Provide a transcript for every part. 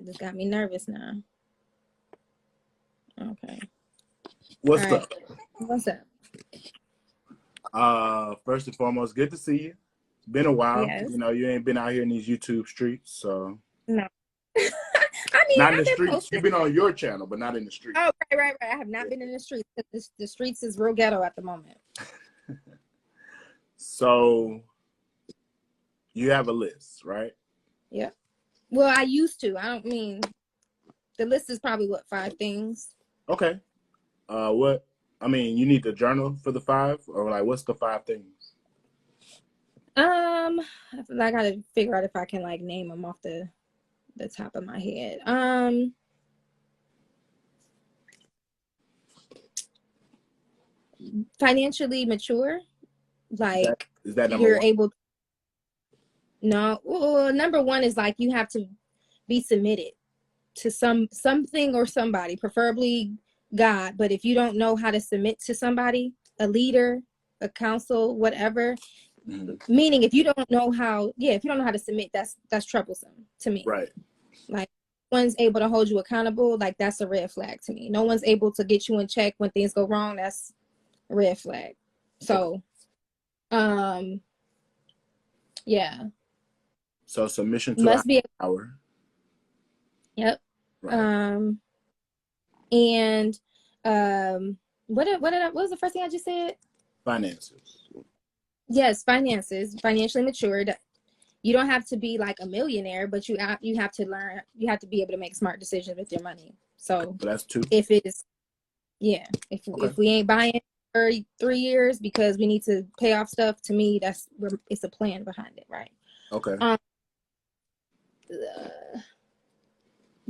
This got me nervous now. Okay. What's up? What's up? First and foremost, good to see you. It's been a while. Yes. You know, you ain't been out here in these YouTube streets, so. No. I mean, not in the streets. You've been on your channel, but not in the streets. Oh, right. I have not been in the streets. The streets is real ghetto at the moment. So, you have a list, right? Yeah. Well, I used to. I don't mean, the list is probably, 5 things? Okay. You need the journal for the 5, or like, what's the 5 things? I gotta figure out if I can like name them off the top of my head. Financially mature, like is that number you're 1? able to, no, well, number 1 is like you have to be submitted to something or somebody, preferably God. But if you don't know how to submit to somebody, a leader, a council, whatever, meaning if you don't know how to submit, that's troublesome to me. Right. Like, no one's able to hold you accountable, like that's a red flag to me. No one's able to get you in check when things go wrong, that's a red flag. So yeah. So submission to must be power. Yep. Right. And what was the first thing I just said? Finances. Yes, finances, financially matured. You don't have to be like a millionaire, but you have to learn. You have to be able to make smart decisions with your money. So that's 2. If we ain't buying for 3 years because we need to pay off stuff, to me, it's a plan behind it, right? Okay.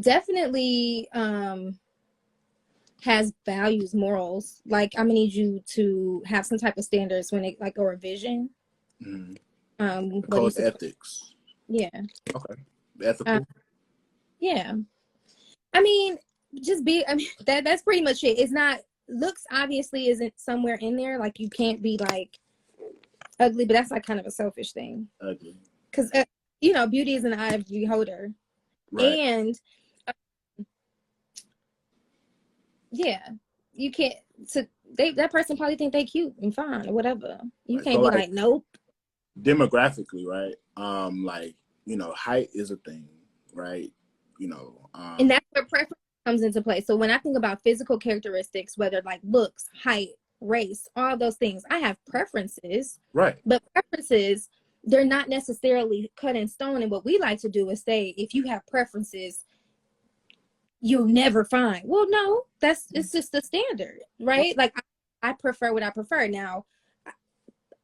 Definitely has values, morals. Like, I'm gonna need you to have some type of standards when it or a vision. Code ethics. Yeah. Okay. Ethical. Yeah. I mean, that's pretty much it. It's not, looks obviously isn't somewhere in there. Like, you can't be like ugly, but that's like kind of a selfish thing. Ugly. Because beauty is in the eye of the beholder. Right. And you can't. That person probably think they cute and fine or whatever. You can't be like nope. Demographically, right? Height is a thing, right? And that's where preference comes into play. So when I think about physical characteristics, whether like looks, height, race, all those things, I have preferences. Right. But preferences, they're not necessarily cut in stone. And what we like to do is say, if you have preferences, you'll never find. Well, no, it's just the standard, right? Like, I prefer what I prefer. Now,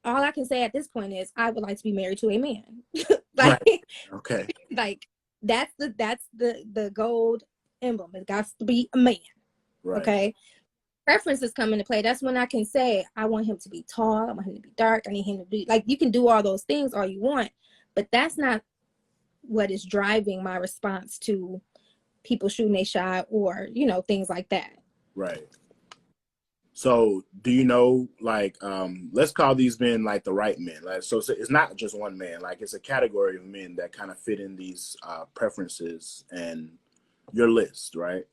all I can say at this point is I would like to be married to a man. Right. Okay. Like, that's the gold emblem. It got to be a man. Right. Okay. Preferences come into play. That's when I can say I want him to be tall. I want him to be dark. I need him to be like, you can do all those things all you want, but that's not what is driving my response to people shooting a shot or things like that. Right. So do you know, like, let's call these men like the right men. Like, so it's not just one man. Like, it's a category of men that kind of fit in these preferences and your list, right?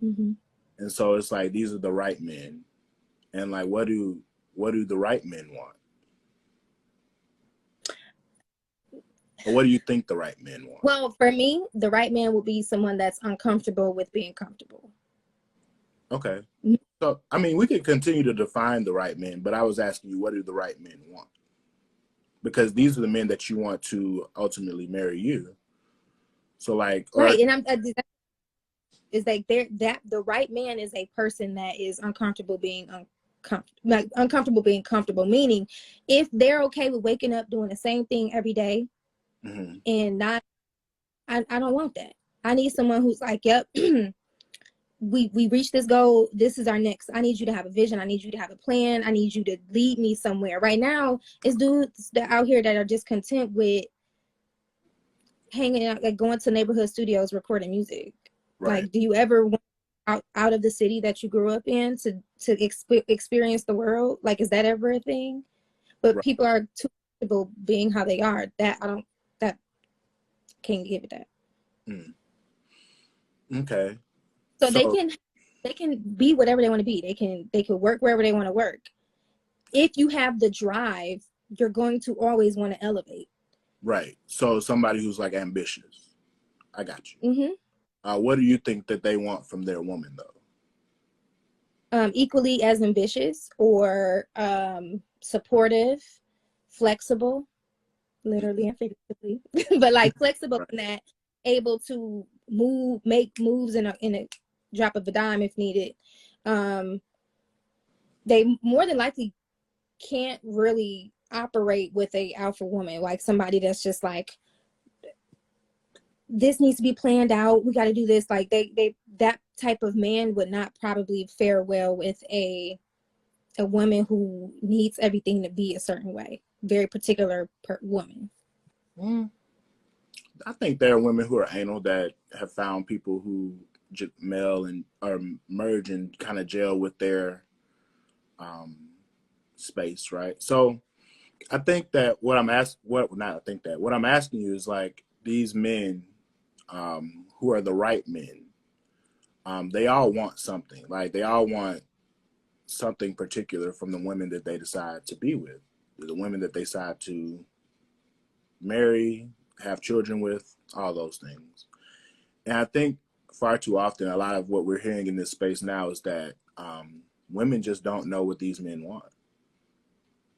Mm-hmm. And so it's like, these are the right men. And like, what do the right men want? Or what do you think the right men want? Well, for me, the right man will be someone that's uncomfortable with being comfortable. Okay. So, I mean, we could continue to define the right men, but I was asking you, what do the right men want? Because these are the men that you want to ultimately marry you. So, like, right, and it's like the right man is a person that is uncomfortable being uncomfortable being comfortable. Meaning, if they're okay with waking up doing the same thing every day, mm-hmm. and not, I don't want that. I need someone who's like, yep. We reached this goal. This is our next. I need you to have a vision. I need you to have a plan. I need you to lead me somewhere. Right now, it's dudes that out here that are just content with hanging out, like going to neighborhood studios, recording music. Right. Like, do you ever want out of the city that you grew up in to experience the world? Like, is that ever a thing? But right. People are too comfortable being how they are. That can't give it that. Mm. Okay. So So they can be whatever they want to be. They can work wherever they want to work. If you have the drive, you're going to always want to elevate. right. So somebody who's like ambitious. I got you. Mm-hmm. What do you think that they want from their woman though? Equally as ambitious or supportive, flexible, literally and figuratively, but like flexible Right. in that, able to make moves in a drop of a dime if needed. Um, they more than likely can't really operate with a alpha woman, like somebody that's just like, this needs to be planned out. We got to do this. Like that type of man would not probably fare well with a woman who needs everything to be a certain way. Very particular woman. Mm. I think there are women who are anal that have found people who meld and or merge and kind of gel with their um, space, right? So I think that what I'm asking you is like these men who are the right men. They all want something. Like they all want something particular from the women that they decide to be with, the women that they decide to marry, have children with, all those things. And I think far too often, a lot of what we're hearing in this space now is that women just don't know what these men want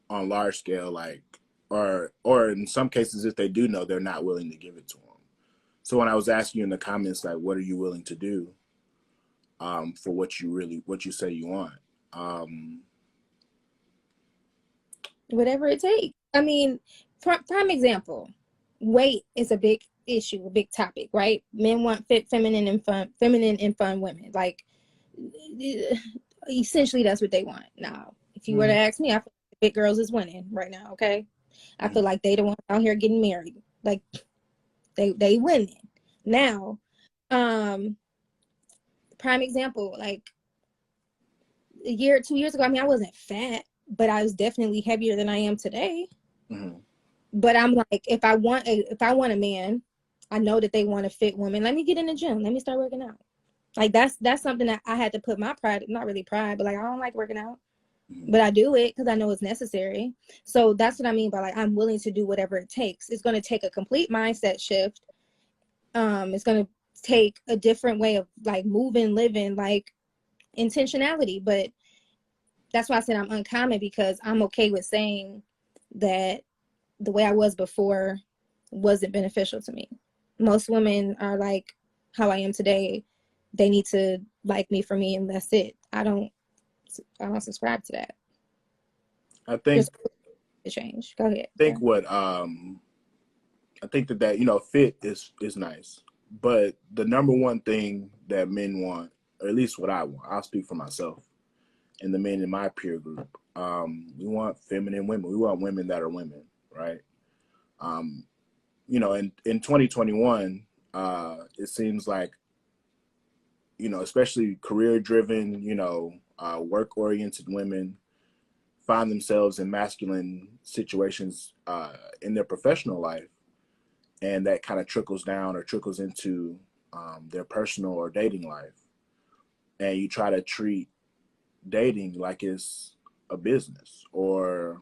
on large scale, like, or in some cases, if they do know, they're not willing to give it to them. So when I was asking you in the comments, like, what are you willing to do for what you say you want? Whatever it takes. I mean, prime example, weight is a big issue, a big topic, right? Men want fit, feminine and fun women. Like, essentially, that's what they want. Now, if you were to ask me, I feel like fit girls is winning right now. Okay, I feel like they the ones out here getting married. Like, they winning now. Prime example, like a year, 2 years ago. I mean, I wasn't fat, but I was definitely heavier than I am today. Mm-hmm. But I'm like, if I want a man, I know that they want a fit woman. Let me get in the gym. Let me start working out. Like that's something that I had to put my pride, not really pride, but like I don't like working out, but I do it because I know it's necessary. So that's what I mean by like I'm willing to do whatever it takes. It's going to take a complete mindset shift. It's going to take a different way of like moving, living, like intentionality. But that's why I said I'm uncommon, because I'm okay with saying that the way I was before wasn't beneficial to me. Most women are like how I am today. They need to like me for me, and that's it. I don't subscribe to that. I think There's a change. Go ahead. think what I think that fit is nice, but the number one thing that men want, or at least what I want, I'll speak for myself and the men in my peer group. We want feminine women. We want women that are women, right? In 2021, it seems like especially career driven, work oriented women find themselves in masculine situations in their professional life, and that kind of trickles down or trickles into their personal or dating life. And you try to treat dating like it's a business, or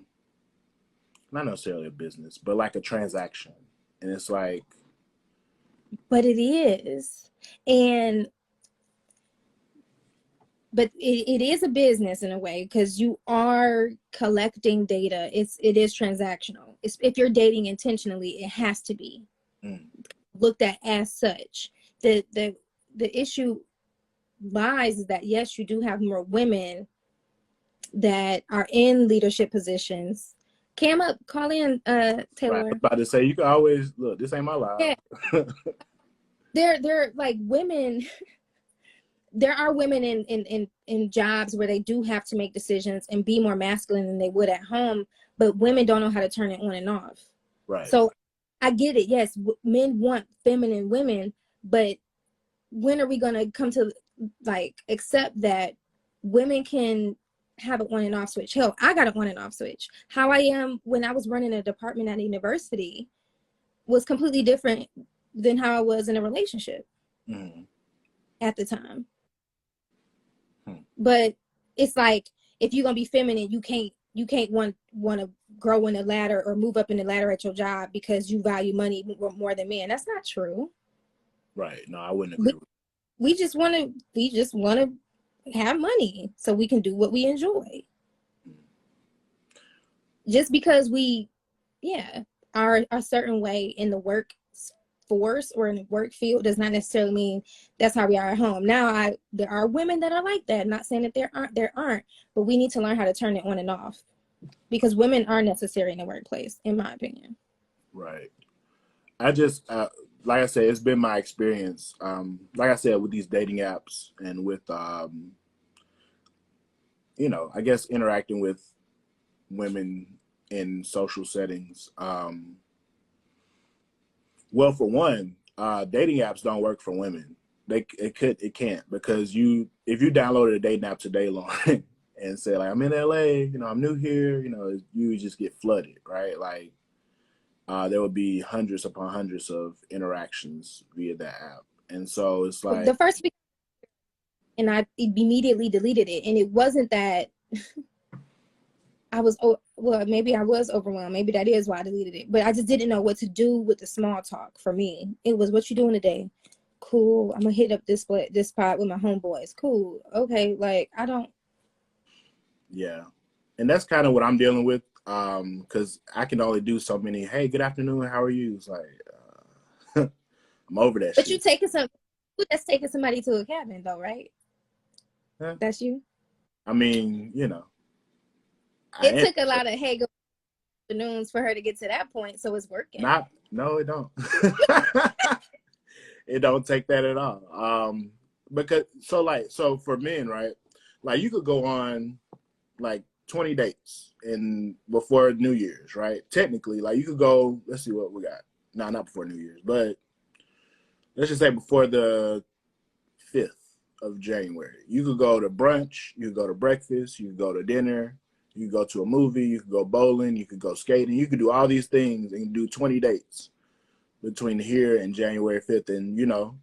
not necessarily a business, but like a transaction. And it's like, but it is, and but it is a business in a way, because you are collecting data. It is transactional. If you're dating intentionally, it has to be looked at as such. The issue lies is that yes, you do have more women that are in leadership positions. Cam up, call in, right, I Taylor. was about to say, you can always look, this ain't my life. Yeah, they're like women. There are women in jobs where they do have to make decisions and be more masculine than they would at home, but women don't know how to turn it on and off. Right. So I get it. Yes, men want feminine women, but when are we going to come to like accept that women can have an on and off switch? Hell, I got an on and off switch. How I am when I was running a department at a university was completely different than how I was in a relationship at the time. But it's like, if you're gonna be feminine, you can't want to grow in the ladder or move up in the ladder at your job because you value money more than men. That's not true. Right. No, I wouldn't agree. We just want to have money so we can do what we enjoy. Just because we are a certain way in the workforce or in the work field does not necessarily mean that's how we are at home. Now, there are women that are like that. I'm not saying that there aren't, but we need to learn how to turn it on and off, because women are necessary in the workplace, in my opinion. Right. I just like I said, it's been my experience. Like I said, with these dating apps and with you know, I guess interacting with women in social settings. Well, for one, dating apps don't work for women. It can't, because if you downloaded a dating app today, Lauren, and say like, I'm in LA, you know, I'm new here, you know, you just get flooded, right? Like there would be hundreds upon hundreds of interactions via that app. And so it's like the first week, and I immediately deleted it. And it wasn't that maybe I was overwhelmed. Maybe that is why I deleted it. But I just didn't know what to do with the small talk. For me, it was, what you doing today? Cool. I'm gonna hit up this spot with my homeboys. Cool. Okay. Like, I don't. Yeah, and that's kind of what I'm dealing with. Because I can only do so many. Hey, good afternoon. How are you? It's like I'm over that. But shit. That's taking somebody to a cabin, though, right? Huh? That's you. I mean, you know. It took a lot of good afternoons for her to get to that point, so it's working. No, it don't. It don't take that at all. Because so for men, right? Like, you could go on like 20 dates before New Year's, right? Technically, like, you could go. Let's see what we got. No, not before New Year's, but let's just say before the 5th of January. You could go to brunch. You could go to breakfast. You could go to dinner. You could go to a movie. You could go bowling. You could go skating. You could do all these things and do 20 dates between here and January 5th. And, you know,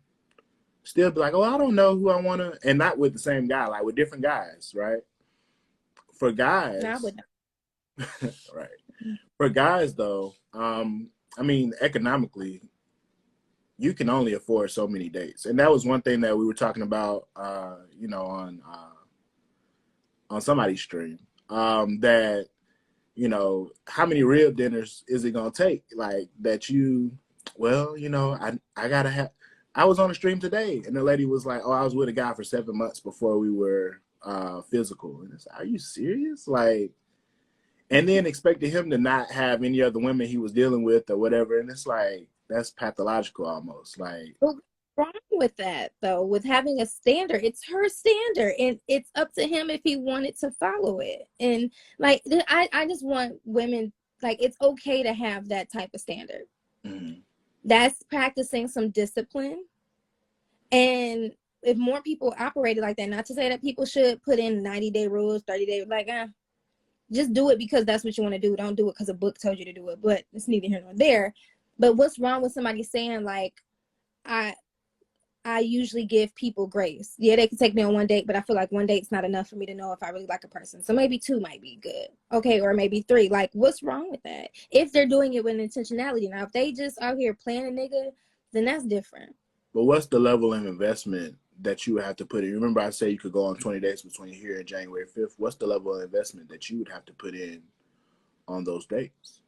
still be like, oh, I don't know who I want to. And not with the same guy, like with different guys, right? For guys. No, I would not. Right. For guys, though, I mean, economically, you can only afford so many dates. And that was one thing that we were talking about, you know, on somebody's stream. That, you know, how many real dinners is it gonna take? Like, that well, you know, I was on a stream today, and the lady was like, oh, I was with a guy for 7 months before we were physical. And it's like, are you serious? Like, and then expected him to not have any other women he was dealing with or whatever. And it's like, that's pathological almost. Like, what's wrong with that, though? With having a standard, it's her standard, and it's up to him if he wanted to follow it. And like, I just want women, like, it's okay to have that type of standard. Mm-hmm. That's practicing some discipline. And if more people operated like that, not to say that people should put in 90-day rules, 30-day, like, just do it because that's what you want to do. Don't do it because a book told you to do it. But it's neither here nor there. But what's wrong with somebody saying, like, I usually give people grace. Yeah, they can take me on one date, but I feel like one date's not enough for me to know if I really like a person. So maybe 2 might be good. Okay, or maybe 3. Like, what's wrong with that? If they're doing it with intentionality. Now, if they just out here playing a nigga, then that's different. But what's the level of investment that you would have to put in? Remember, I say you could go on 20 dates between here and January 5th. What's the level of investment that you would have to put in on those dates?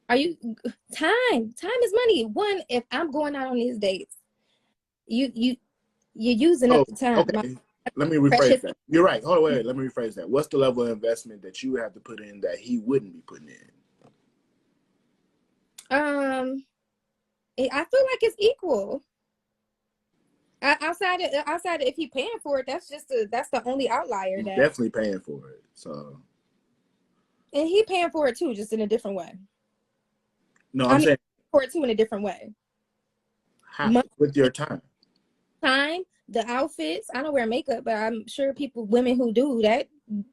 Time is money. One, if I'm going out on these dates, you're using up the time. Okay. Let me rephrase that. You're right. Hold on, wait. Let me rephrase that. What's the level of investment that you would have to put in that he wouldn't be putting in? I feel like it's equal. Outside of if he paying for it, that's the only outlier. He's definitely paying for it. So, and he paying for it too, just in a different way. No, I'm saying for it too in a different way. How? With your time, the outfits. I don't wear makeup, but I'm sure women who do that.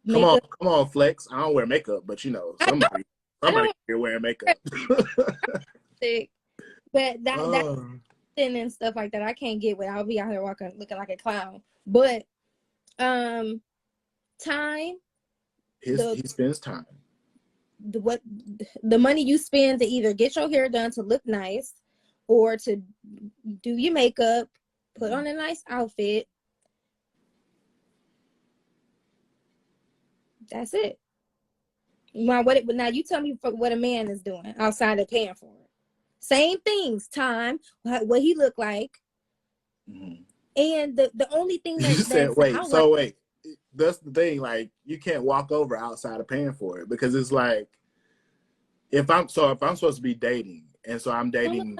Come on, Flex. I don't wear makeup, but you know, somebody here wearing makeup. But that Oh. and stuff like that, I can't get with. I'll be out here walking looking like a clown. But time, He spends time. what the money you spend to either get your hair done to look nice, or to do your makeup, put on a nice outfit. That's it. Now you tell me what a man is doing outside of paying for it. Same things, time, what he look like, Mm-hmm. and the only thing You said, that's wait, outright. so wait, that's the thing. Like, you can't walk over outside of paying for it, because it's like, if I'm supposed to be dating, and so I'm dating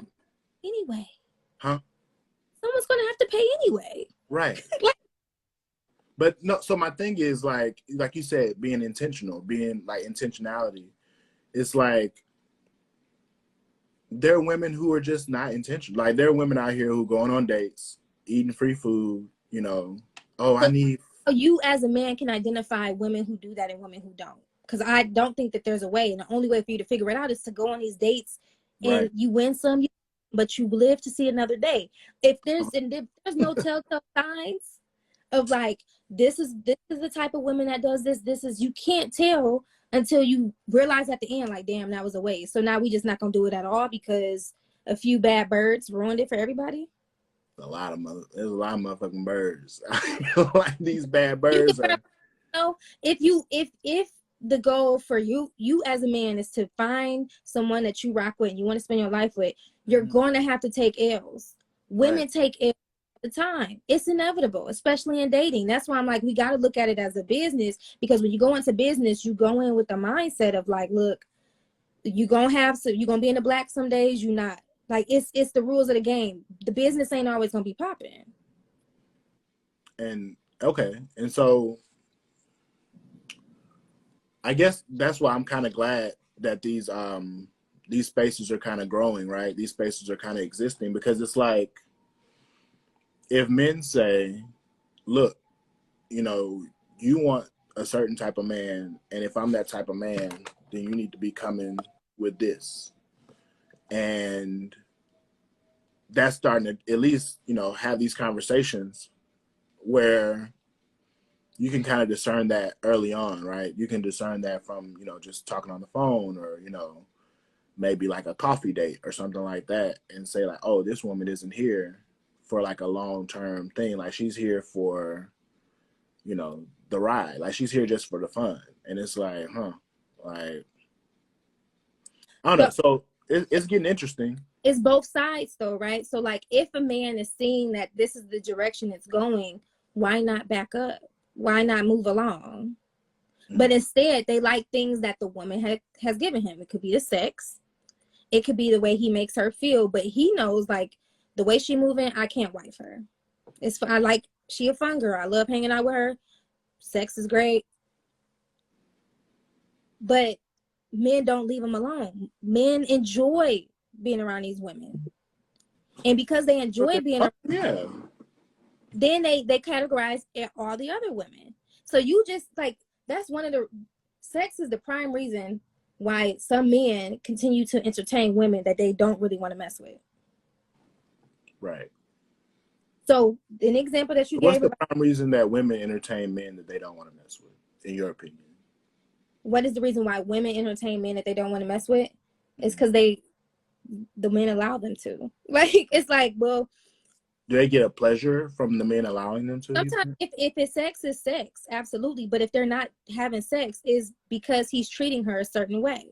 Anyway, huh? someone's gonna have to pay anyway. Right. Like, But no, so my thing is like you said, being intentional, being like intentionality. It's like, there are women who are just not intentional. Like, there are women out here who going on dates, eating free food, you know. Oh, I so need. you as a man can identify women who do that and women who don't. Because I don't think that there's a way, and the only way for you to figure it out is to go on these dates, Right. and you win some, but you live to see another day. If there's no telltale signs of like, this is the type of woman that does this. This is, you can't tell until you realize at the end, like, damn, that was a waste. So now we just not gonna do it at all because a few bad birds ruined it for everybody. There's a lot of motherfucking birds. Like, these bad You birds can, are. if the goal for you as a man is to find someone that you rock with and you want to spend your life with, you're going to have to take L's. Women Right. take L's all the time. It's inevitable, especially in dating. That's why I'm like, we got to look at it as a business, because when you go into business, you go in with the mindset of like, look, you're gonna be in the black some days, you not. Like, it's the rules of the game. The business ain't always gonna be popping. And okay, and so I guess that's why I'm kind of glad that these spaces are kind of growing, right? These spaces are kind of existing, because it's like, if men say, look, you know, you want a certain type of man, and if I'm that type of man, then you need to be coming with this. And that's starting to at least, you know, have these conversations where you can kind of discern that early on, right? You can discern that from, you know, just talking on the phone, or, you know, maybe like a coffee date or something like that, and say like, oh, this woman isn't here for like a long-term thing. Like, she's here for, you know, the ride. Like, she's here just for the fun. And it's like, like, I don't know. But So it's getting interesting. it's both sides though, right? So like, if a man is seeing that this is the direction it's going, why not back up? Why not move along? But instead, they like things that the woman has given him. It could be the sex, it could be the way he makes her feel, but he knows like, the way she moving, I can't wife her. She a fun girl, I love hanging out with her, sex is great. But men don't leave them alone. Men enjoy being around these women, and because they enjoy being around, Yeah. then they categorize all the other women. So you just like, that's one of the, sex is the prime reason why some men continue to entertain women that they don't really want to mess with. Right. So an example that you What's gave the about, prime reason that women entertain men that they don't want to mess with, in your opinion? what is the reason why women entertain men that they don't want to mess with? It's because the men allow them to. Like, it's like, well, Do they get a pleasure from the men allowing them to? sometimes if it's sex, is sex, absolutely. But if they're not having sex, is because he's treating her a certain way.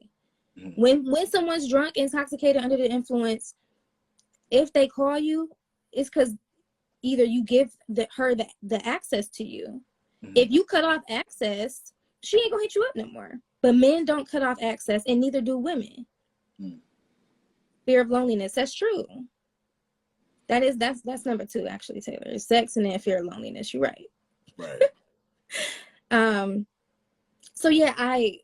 Mm-hmm. When someone's drunk, intoxicated, under the influence, if they call you, it's because either you give her the access to you. Mm-hmm. If you cut off access, she ain't gonna hit you up no more. But men don't cut off access, and neither do women. Mm-hmm. Fear of loneliness. That's true. That's number 2, actually, Taylor. Sex and then fear of loneliness. You're right. Right. So yeah, I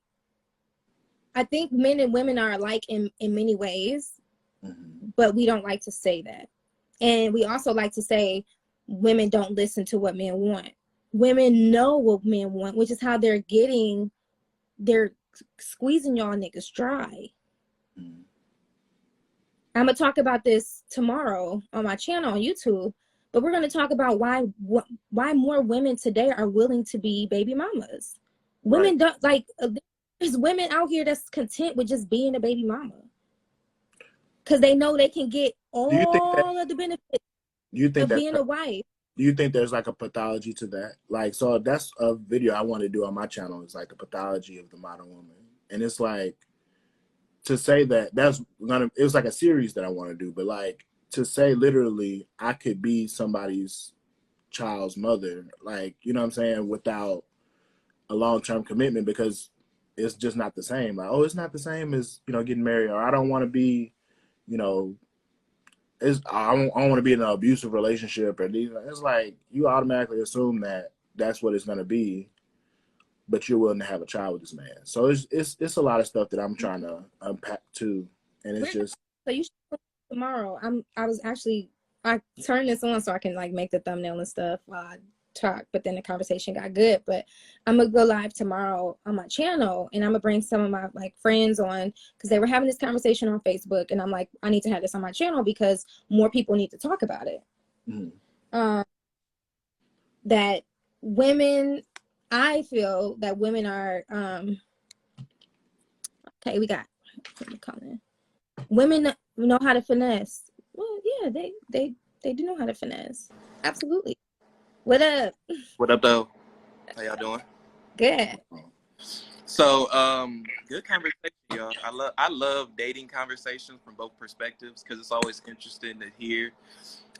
think men and women are alike in many ways, but we don't like to say that. And we also like to say women don't listen to what men want. Women know what men want, which is how they're squeezing y'all niggas dry. I'm gonna talk about this tomorrow on my channel on YouTube. But we're gonna talk about why more women today are willing to be baby mamas. Women don't like. There's women out here that's content with just being a baby mama because they know they can get Do you think that? all of the benefits Do you think of that? being a wife. Do you think there's like a pathology to that? Like, so that's a video I want to do on my channel. It's like the pathology of the modern woman, and it's like to say that it was like a series that I want to do, but like to say literally I could be somebody's child's mother, like, you know what I'm saying, without a long-term commitment, because it's just not the same. Like, oh, it's not the same as, you know, getting married, or I don't want to be, you know, I don't want to be in an abusive relationship, or these. It's like you automatically assume that that's what it's going to be, but you're willing to have a child with this man. So it's a lot of stuff that I'm trying to unpack too, and it's just. So you should tomorrow. I turned this on so I can like make the thumbnail and stuff while I talk, but then the conversation got good. But I'm gonna go live tomorrow on my channel, and I'm gonna bring some of my like friends on because they were having this conversation on Facebook, and I'm like, I need to have this on my channel because more people need to talk about it. Mm-hmm. That women, I feel that women are okay. We got women know how to finesse. Well, yeah, they do know how to finesse. Absolutely. What up? What up, though? How y'all doing? Good. So, good conversation, y'all. I love dating conversations from both perspectives because it's always interesting to hear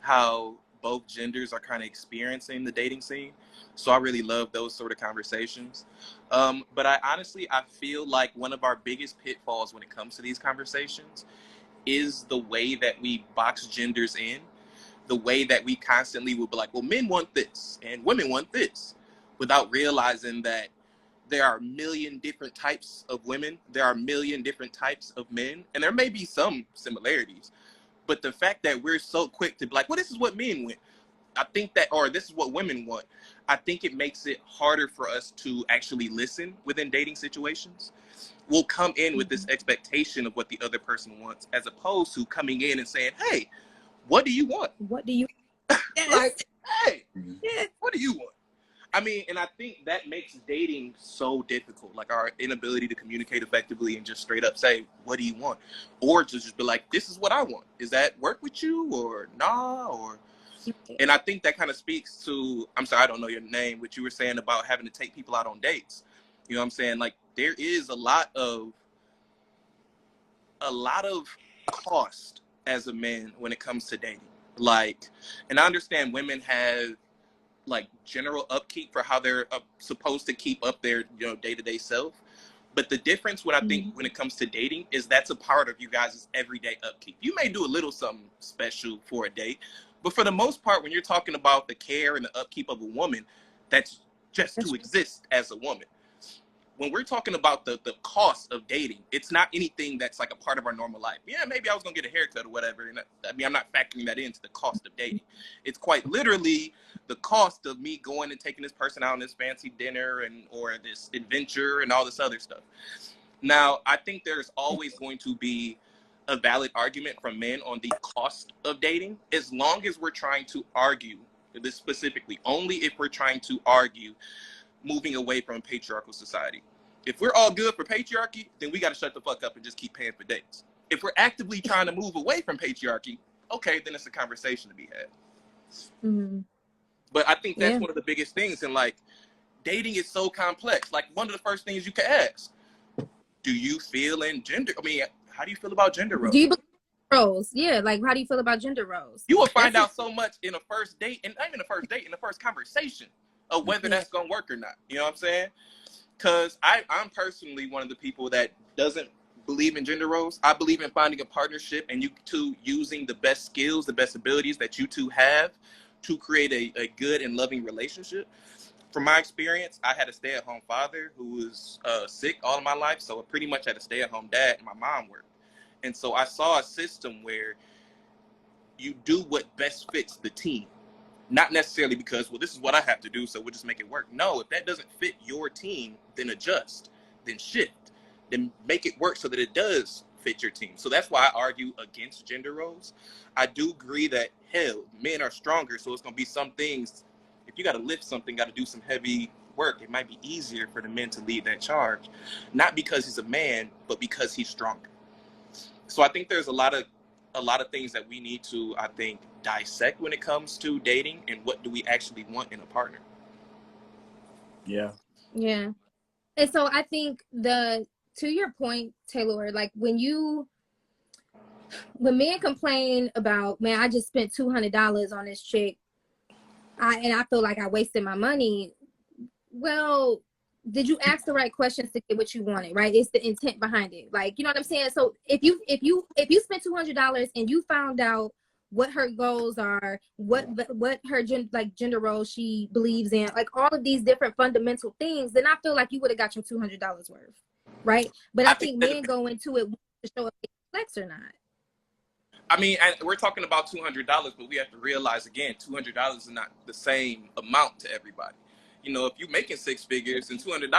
how both genders are kind of experiencing the dating scene. So I really love those sort of conversations. But I feel like one of our biggest pitfalls when it comes to these conversations is the way that we box genders in. The way that we constantly will be like, well, men want this and women want this, without realizing that there are a million different types of women, there are a million different types of men, and there may be some similarities. But the fact that we're so quick to be like, well, this is what men want, I think that, or this is what women want, I think it makes it harder for us to actually listen within dating situations. We'll come in with this expectation of what the other person wants, as opposed to coming in and saying, hey, what do you want? What do you Like, hey, yes. what do you want? I mean, and I think that makes dating so difficult, like our inability to communicate effectively and just straight up say, what do you want? Or to just be like, this is what I want. Is that work with you or nah? Or, and I think that kind of speaks to, I'm sorry, I don't know your name, what you were saying about having to take people out on dates. You know what I'm saying? Like, there is a lot of cost as a man when it comes to dating. Like, and I understand women have like general upkeep for how they're supposed to keep up their, you know, day-to-day self. But the difference when I think when it comes to dating is that's a part of you guys' everyday upkeep. You may do a little something special for a date, but for the most part, when you're talking about the care and the upkeep of a woman, that's just to exist as a woman. When we're talking about the cost of dating, it's not anything that's like a part of our normal life. Yeah, maybe I was gonna get a haircut or whatever. And I mean, I'm not factoring that into the cost of dating. It's quite literally the cost of me going and taking this person out on this fancy dinner and or this adventure and all this other stuff. Now, I think there's always going to be a valid argument from men on the cost of dating, as long as we're trying to argue this specifically, only if we're trying to argue moving away from a patriarchal society. If we're all good for patriarchy, then we got to shut the fuck up and just keep paying for dates. If we're actively trying to move away from patriarchy, okay, then it's a conversation to be had. Mm-hmm. But I think that's one of the biggest things. And like, dating is so complex. Like, one of the first things you can ask, do you feel in gender? I mean, how do you feel about gender roles? Do you believe roles? Yeah, like how do you feel about gender roles? You will find out so much in a first date, and not even a first date, in the first conversation of whether that's gonna work or not. You know what I'm saying? Because I'm personally one of the people that doesn't believe in gender roles. I believe in finding a partnership and you two using the best skills, the best abilities that you two have to create a good and loving relationship. From my experience, I had a stay-at-home father who was sick all of my life, so I pretty much had a stay-at-home dad, and my mom worked. And so I saw a system where you do what best fits the team. Not necessarily because, well, this is what I have to do, so we'll just make it work. No, if that doesn't fit your team, then adjust, then shift, then make it work so that it does fit your team. So that's why I argue against gender roles. I do agree that, hell, men are stronger, so it's going to be some things. If you got to lift something, got to do some heavy work, it might be easier for the men to lead that charge, not because he's a man, but because he's stronger. So I think there's a lot of things that we need to, I think, dissect when it comes to dating and what do we actually want in a partner. Yeah. And so I think to your point, Taylor, like when men complain about, man, I just spent $200 on this chick, and I feel like I wasted my money. Well, did you ask the right questions to get what you wanted, right? It's the intent behind it. Like, you know what I'm saying? So if you spent $200 and you found out what her goals are, what her gender role she believes in, like all of these different fundamental things, then I feel like you would have got your $200 worth, right? But I think men go into it to show if they flex or not. I mean, and we're talking about $200, but we have to realize again, $200 is not the same amount to everybody. You know, if you're making six figures and $200,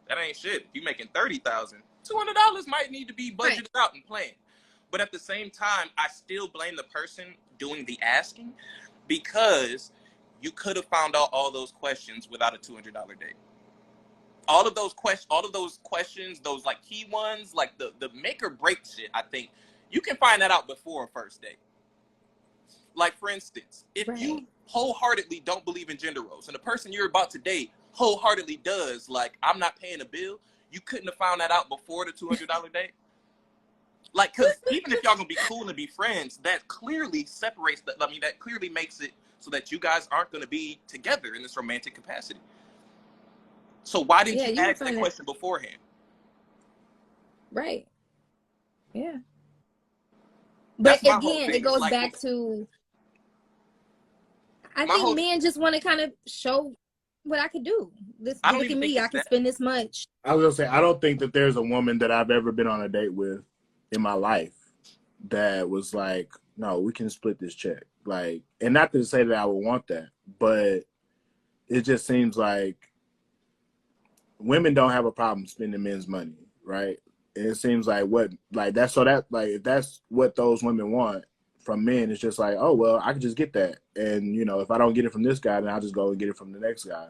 that ain't shit. If you're making $30,000, $200 might need to be budgeted out and planned. But at the same time, I still blame the person doing the asking, because you could have found out all those questions without a $200 date. All of those questions, those like key ones, like the make or break shit, I think you can find that out before a first date. Like, for instance, if you wholeheartedly don't believe in gender roles and the person you're about to date wholeheartedly does, like, I'm not paying a bill, you couldn't have found that out before the $200 date. Like, because even if y'all gonna be cool and be friends, that clearly separates that clearly makes it so that you guys aren't gonna be together in this romantic capacity. So why didn't you ask that question beforehand? Right. Yeah. But again, it goes back to, I think men just want to kind of show what I could do. Look at me, I can spend this much. I was gonna say, I don't think that there's a woman that I've ever been on a date with in my life that was like, no, we can split this check. Like, and not to say that I would want that, but it just seems like women don't have a problem spending men's money, right? And it seems like if that's what those women want from men, it's just like, oh, well, I can just get that. And, you know, if I don't get it from this guy, then I'll just go and get it from the next guy.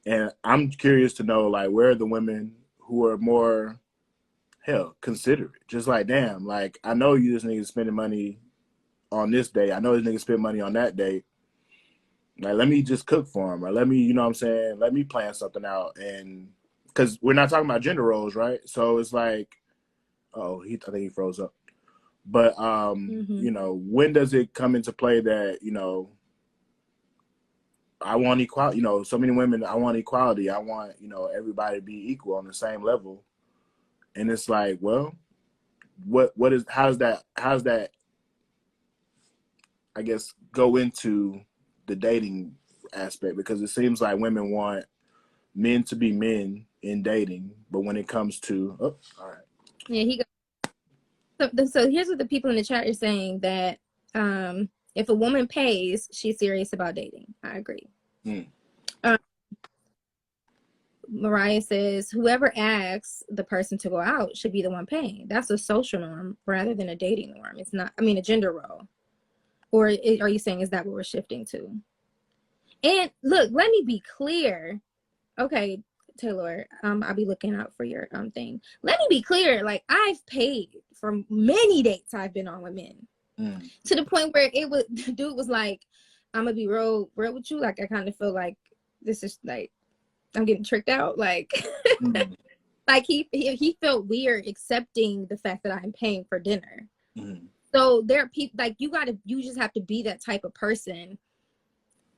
And I'm curious to know, like, where are the women who are more, considerate? Just like, damn, like, I know you this nigga spending money on this day. I know this nigga spend money on that day. Like, let me just cook for him, or let me, you know what I'm saying? Let me plan something out. And because we're not talking about gender roles, right? So it's like, I think he froze up. But, you know, when does it come into play that, you know, I want equality, you know, so many women, I want equality. I want, you know, everybody to be equal on the same level. And it's like, well, how's that, I guess, go into the dating aspect? Because it seems like women want men to be men in dating, but when it comes to, all right. Yeah, so here's what the people in the chat are saying, that if a woman pays, she's serious about dating. I agree. Mariah says, whoever asks the person to go out should be the one paying. That's a social norm rather than a dating norm. It's not, I mean, a gender role. Or are you saying, is that what we're shifting to? And look, let me be clear. Okay, Taylor, I'll be looking out for your thing. Let me be clear. Like, I've paid for many dates I've been on with men, to the point where the dude was like, I'm gonna be real with you. Like, I kind of feel like this is like, I'm getting tricked out. Like, like he felt weird accepting the fact that I'm paying for dinner. So there are people like, you just have to be that type of person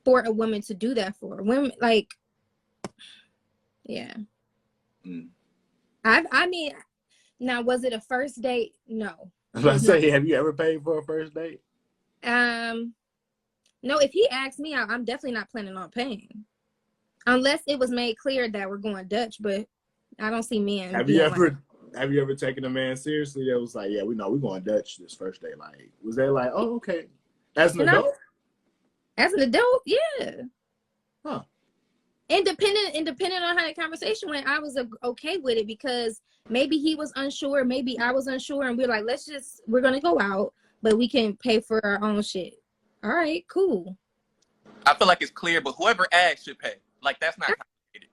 for a woman to do that for women. Like, yeah. I mean, now, was it a first date? No. I was about to say, have you ever paid for a first date? No, if he asked me out, I'm definitely not planning on paying. Unless it was made clear that we're going Dutch, but I don't see men. Have you ever taken a man seriously that was like, yeah, we know we're going Dutch this first day? Like, was they like, oh, okay. As an adult? As an adult, yeah. Huh. And depending on how the conversation went, I was okay with it, because Maybe he was unsure, maybe I was unsure, and we're like, we're gonna go out, but we can pay for our own shit. All right, cool. I feel like it's clear, but whoever asks should pay. Like, that's not complicated.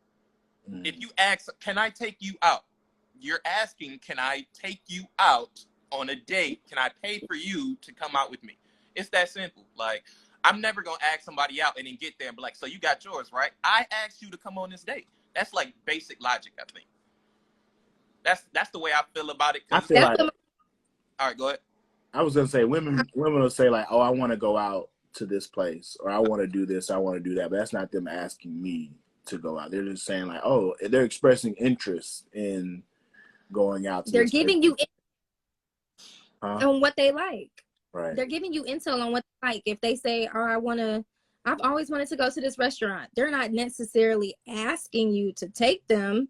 If you ask, can I take you out? You're asking, can I take you out on a date? Can I pay for you to come out with me? It's that simple. Like, I'm never going to ask somebody out and then get there and be like, so you got yours, right? I asked you to come on this date. That's like basic logic, I think. That's the way I feel about it. I feel like, all right, go ahead. I was gonna say women will say like, oh, I want to go out to this place, or I want to do this, I want to do that, but that's not them asking me to go out. They're just saying like, oh, they're expressing interest in going out to they're this giving place. you on what they like. Right. They're giving you intel on what they like. If they say, oh, I've always wanted to go to this restaurant, they're not necessarily asking you to take them.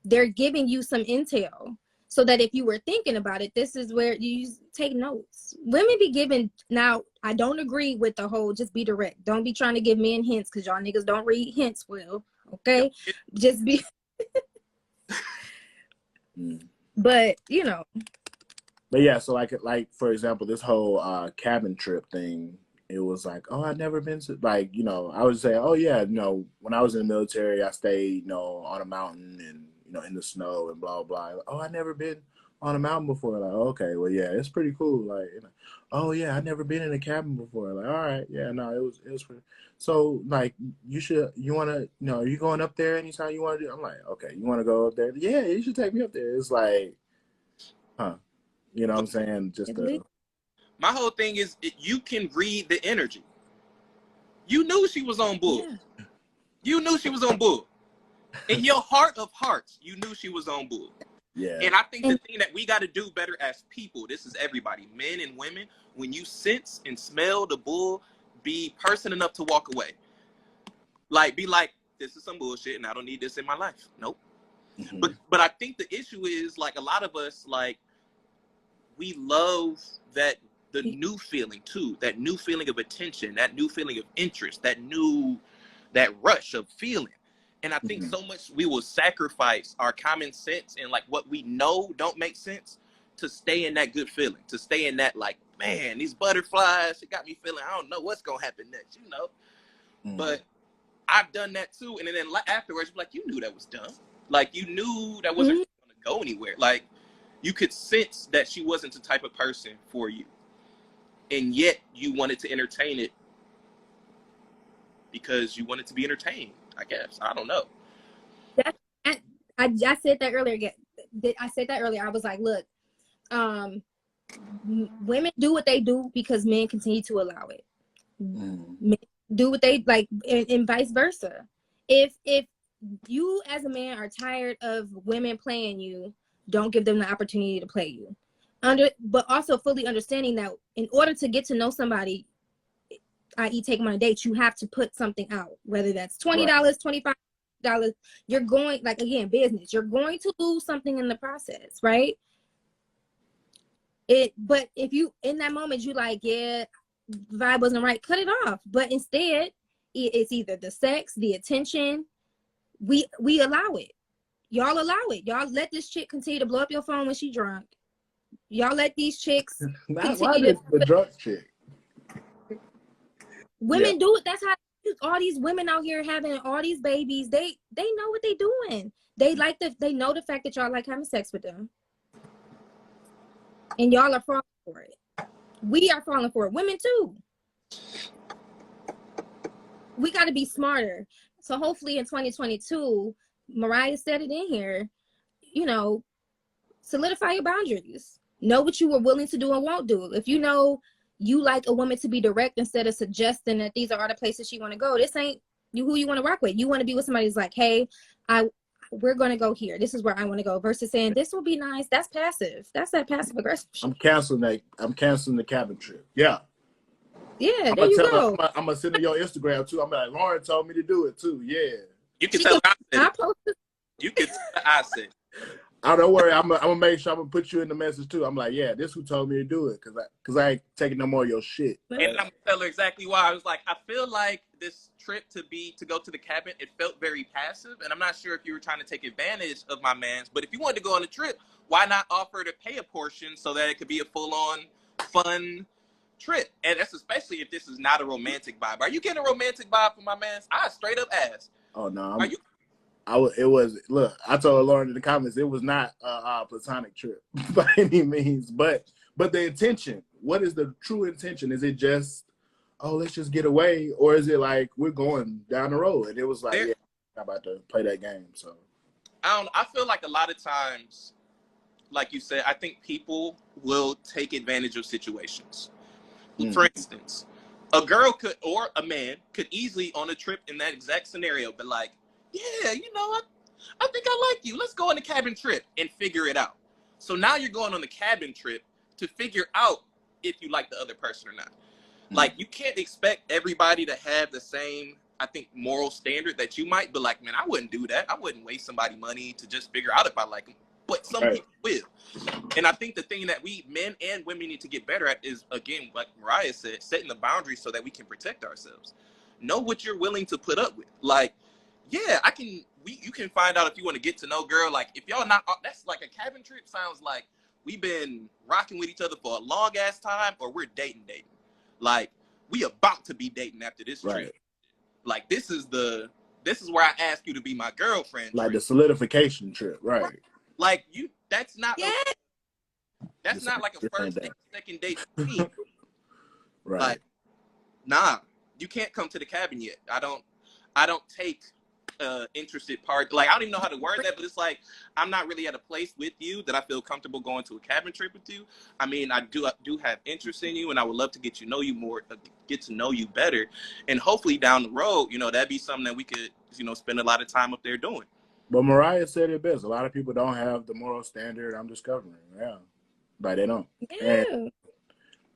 They're giving you some intel so that if you were thinking about it, this is where you take notes. Women be giving, now I don't agree with the whole just be direct. Don't be trying to give men hints because y'all niggas don't read hints well. Okay? Just be but you know. But yeah, so like for example, this whole cabin trip thing, it was like, oh, I've never been to, like, you know, I would say, oh yeah, you know, when I was in the military, I stayed, you know, on a mountain and, you know, in the snow and blah blah. Oh, I've never been on a mountain before. Like, okay, well, yeah, it's pretty cool. Like, you know, oh yeah, I've never been in a cabin before. Like, all right, yeah, no, it was pretty. So like, you want to, you know, are you going up there anytime you want to do? I'm like, okay, you want to go up there? Yeah, you should take me up there. It's like, huh. You know what I'm saying? Just my whole thing is you can read the energy. You knew she was on bull. Yeah. You knew she was on bull. In your heart of hearts, you knew she was on bull. Yeah. And I think the thing that we got to do better as people, this is everybody, men and women, when you sense and smell the bull, be person enough to walk away. Like, be like, this is some bullshit and I don't need this in my life. Nope. Mm-hmm. But I think the issue is, like, a lot of us, like, we love the new feeling too, that new feeling of attention, that new feeling of interest, that rush of feeling. And I think so much we will sacrifice our common sense and like what we know don't make sense to stay in that good feeling, to stay in that like, man, these butterflies, it got me feeling, I don't know what's going to happen next, you know? But I've done that too. And then afterwards, like, you knew that was dumb. Like, you knew that wasn't going to go anywhere. Like, you could sense that she wasn't the type of person for you. And yet you wanted to entertain it because you wanted to be entertained, I guess. I don't know. I said that earlier. I was like, look, women do what they do because men continue to allow it. Men do what they like, and vice versa. If you as a man are tired of women playing you, don't give them the opportunity to play you. But also fully understanding that in order to get to know somebody, i.e. take them on a date, you have to put something out, whether that's $20, $25. You're going, like, again, business. You're going to lose something in the process, right? But if you, in that moment, you like, yeah, vibe wasn't right, cut it off. But instead, it's either the sex, the attention. We allow it. Y'all allow it. Y'all let this chick continue to blow up your phone when she drunk. Y'all let these chicks continue the drunk chick. Women do it. That's how all these women out here having all these babies. They know what they doing. They know the fact that y'all like having sex with them. And y'all are falling for it. We are falling for it. Women too. We got to be smarter. So hopefully in 2022, Mariah said it in here, you know, solidify your boundaries. Know what you were willing to do and won't do. If you know you like a woman to be direct instead of suggesting that these are the places she want to go, this ain't who you want to rock with. You want to be with somebody who's like, hey, we're going to go here. This is where I want to go, versus saying this will be nice. That's passive. That's that passive aggressive shit. I'm canceling the cabin trip. Yeah. Yeah, there you go. I'm going to send her your Instagram too. I'm like, Lauren told me to do it too. Yeah. You can tell I said. I posted. You can tell I said. Oh, don't worry. I'm gonna make sure I'm gonna put you in the message too. I'm like, yeah, this who told me to do it, cause I ain't taking no more of your shit. And I'm gonna tell her exactly why. I was like, I feel like this trip to go to the cabin, it felt very passive, and I'm not sure if you were trying to take advantage of my man's. But if you wanted to go on a trip, why not offer to pay a portion so that it could be a full-on fun trip? And that's especially if this is not a romantic vibe. Are you getting a romantic vibe from my man's? I straight up asked. Oh no, Are you? It was, look, I told Lauren in the comments, it was not a platonic trip by any means, but the intention, what is the true intention? Is it just, oh, let's just get away? Or is it like, we're going down the road? And it was like, yeah, I'm about to play that game. So I feel like a lot of times, like you said, I think people will take advantage of situations. For instance, a girl could, or a man could easily on a trip in that exact scenario, but like, yeah, you know, I think I like you. Let's go on a cabin trip and figure it out. So now you're going on the cabin trip to figure out if you like the other person or not. Like, you can't expect everybody to have the same, I think, moral standard that you might, but like, man, I wouldn't do that. I wouldn't waste somebody's money to just figure out if I like them. But some people will. And I think the thing that we, men and women, need to get better at is, again, like Mariah said, setting the boundaries so that we can protect ourselves. Know what you're willing to put up with. Like, yeah, you can find out if you want to get to know girl. Like, if y'all not, that's like a cabin trip sounds like we've been rocking with each other for a long ass time, or we're dating. Like, we about to be dating after this trip. Like, this is where I ask you to be my girlfriend. Like the solidification trip, right? Like, that's not That's not like a first date, second date. Right. Like, nah, you can't come to the cabin yet. I don't take interested part. Like, I don't even know how to word that, but it's like, I'm not really at a place with you that I feel comfortable going to a cabin trip with you. I mean, I do have interest in you, and I would love to get to know you more, get to know you better, and hopefully down the road, you know, that'd be something that we could, you know, spend a lot of time up there doing. But Mariah said it best. A lot of people don't have the moral standard I'm discovering. Yeah, but they don't. Yeah. And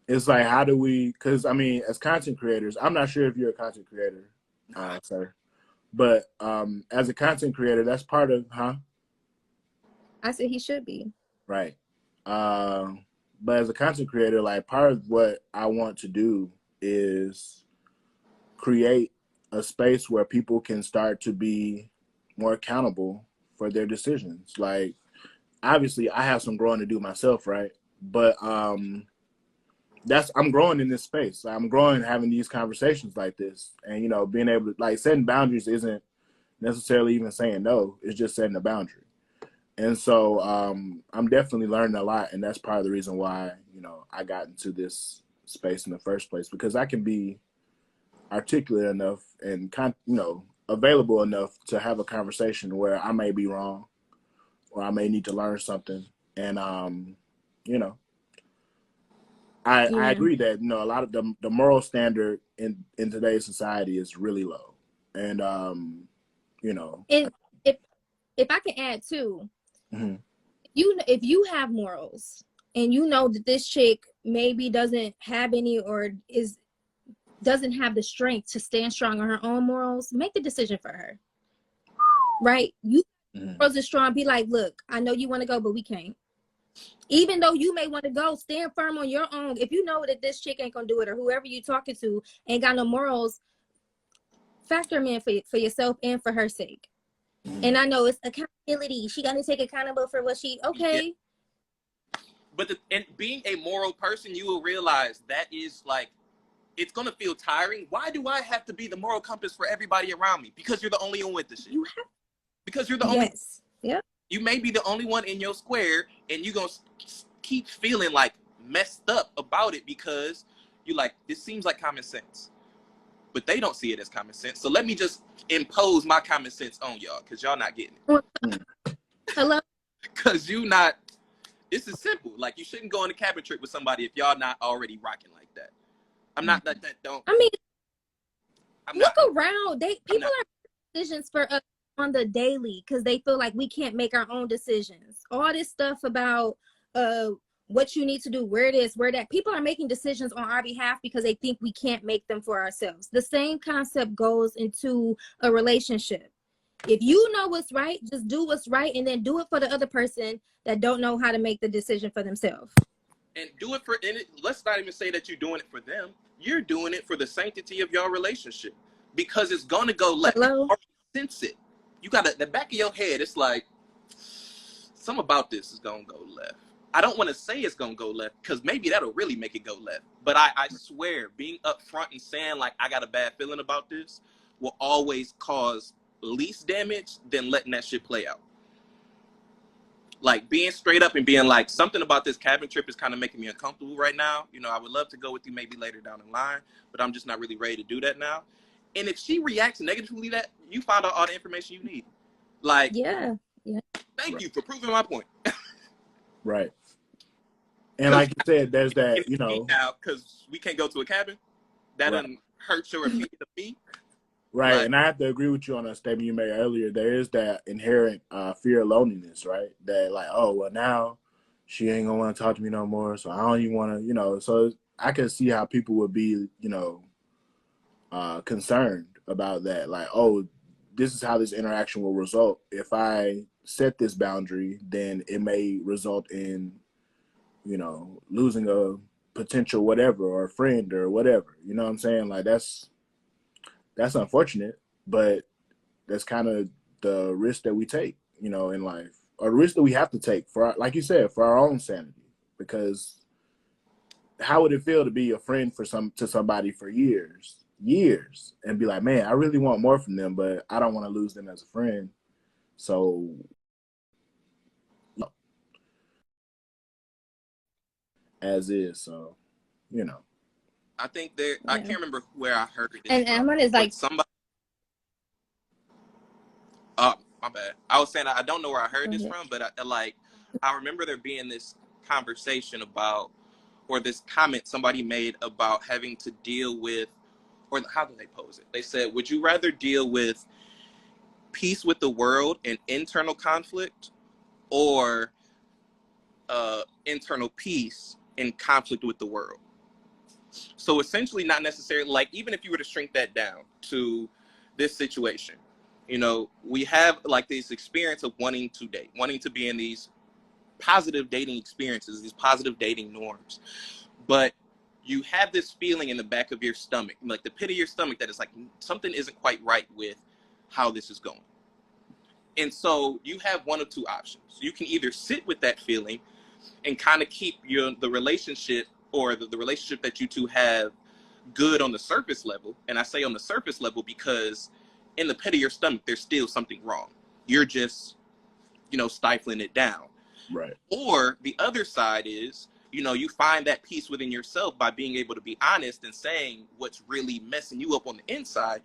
it's like, how do we? Because I mean, as content creators, I'm not sure if you're a content creator, sir. But as a content creator, that's part of, I said he should be. Right. But as a content creator, like, part of what I want to do is create a space where people can start to be more accountable for their decisions. Like, obviously, I have some growing to do myself, right? But I'm growing in this space. I'm growing having these conversations like this, and, you know, being able to, like, setting boundaries isn't necessarily even saying no. It's just setting a boundary. And so I'm definitely learning a lot, and that's part of the reason why, you know, I got into this space in the first place, because I can be articulate enough and you know, available enough to have a conversation where I may be wrong, or I may need to learn something, and you know, I agree that, you know, a lot of the moral standard in today's society is really low, and you know, And if I can add too, if you have morals and you know that this chick maybe doesn't have any, or doesn't have the strength to stand strong on her own morals, make the decision for her. Right? You morals are strong. Be like, look, I know you want to go, but we can't. Even though you may want to go, stand firm on your own. If you know that this chick ain't gonna do it, or whoever you talking to ain't got no morals, factor them in for yourself and for her sake. And I know it's accountability. She got to take accountable for what she, okay. Yeah. But and being a moral person, you will realize that is like, it's going to feel tiring. Why do I have to be the moral compass for everybody around me? Because you're the only one with the shit. Because you're the only. Yes. Yeah. You may be the only one in your square, and you're going to keep feeling like messed up about it because you're like, this seems like common sense. But they don't see it as common sense. So let me just impose my common sense on y'all, because y'all not getting it. Hello? Because you not, this is simple. Like, you shouldn't go on a cabin trip with somebody if y'all not already rocking like that. I'm not that don't. I mean, look around. People are making decisions for us on the daily because they feel like we can't make our own decisions. All this stuff about what you need to do, where it is, where that. People are making decisions on our behalf because they think we can't make them for ourselves. The same concept goes into a relationship. If you know what's right, just do what's right, and then do it for the other person that don't know how to make the decision for themselves. And do it for, and let's not even say that you're doing it for them. You're doing it for the sanctity of your relationship, because it's gonna go left. Hello? You already sense it. You got the back of your head. It's like, something about this is gonna go left. I don't want to say it's gonna go left, because maybe that'll really make it go left. But I swear, being upfront and saying like I got a bad feeling about this will always cause least damage than letting that shit play out. Like being straight up and being like, something about this cabin trip is kind of making me uncomfortable right now. You know, I would love to go with you maybe later down the line, but I'm just not really ready to do that now. And if she reacts negatively, that you found out all the information you need. Like, Yeah. thank you for proving my point. Right. And like you said, there's that, you know, now because we can't go to a cabin, that doesn't hurt your opinion of me. Right. Like, and I have to agree with you on a statement you made earlier. There is that inherent fear of loneliness, right? That like, oh, well, now she ain't gonna want to talk to me no more, so I don't even want to, you know. So I can see how people would be, you know, concerned about that. Like, oh, this is how this interaction will result. If I set this boundary, then it may result in, you know, losing a potential whatever, or a friend or whatever. You know what I'm saying? Like that's unfortunate, but that's kind of the risk that we take, you know, in life, or the risk that we have to take for, like you said, for our own sanity. Because how would it feel to be a friend to somebody for years, and be like, man, I really want more from them, but I don't want to lose them as a friend. So, as is, so, you know. I think I can't remember where I heard this And from, Emma is like, somebody. Oh, my bad. I was saying I don't know where I heard this from, but I remember there being this conversation about, or this comment somebody made about having to deal with, or how did they pose it? They said, would you rather deal with peace with the world and internal conflict, or internal peace and conflict with the world? So essentially, not necessarily, like, even if you were to shrink that down to this situation, you know, we have like this experience of wanting to date, wanting to be in these positive dating experiences, these positive dating norms. But you have this feeling in the back of your stomach, like the pit of your stomach, that it's like something isn't quite right with how this is going. And so you have one of two options. You can either sit with that feeling and kind of keep the relationship, or the relationship that you two have, good on the surface level. And I say on the surface level because in the pit of your stomach, there's still something wrong. You're just, you know, stifling it down. Right. Or the other side is, you know, you find that peace within yourself by being able to be honest and saying what's really messing you up on the inside.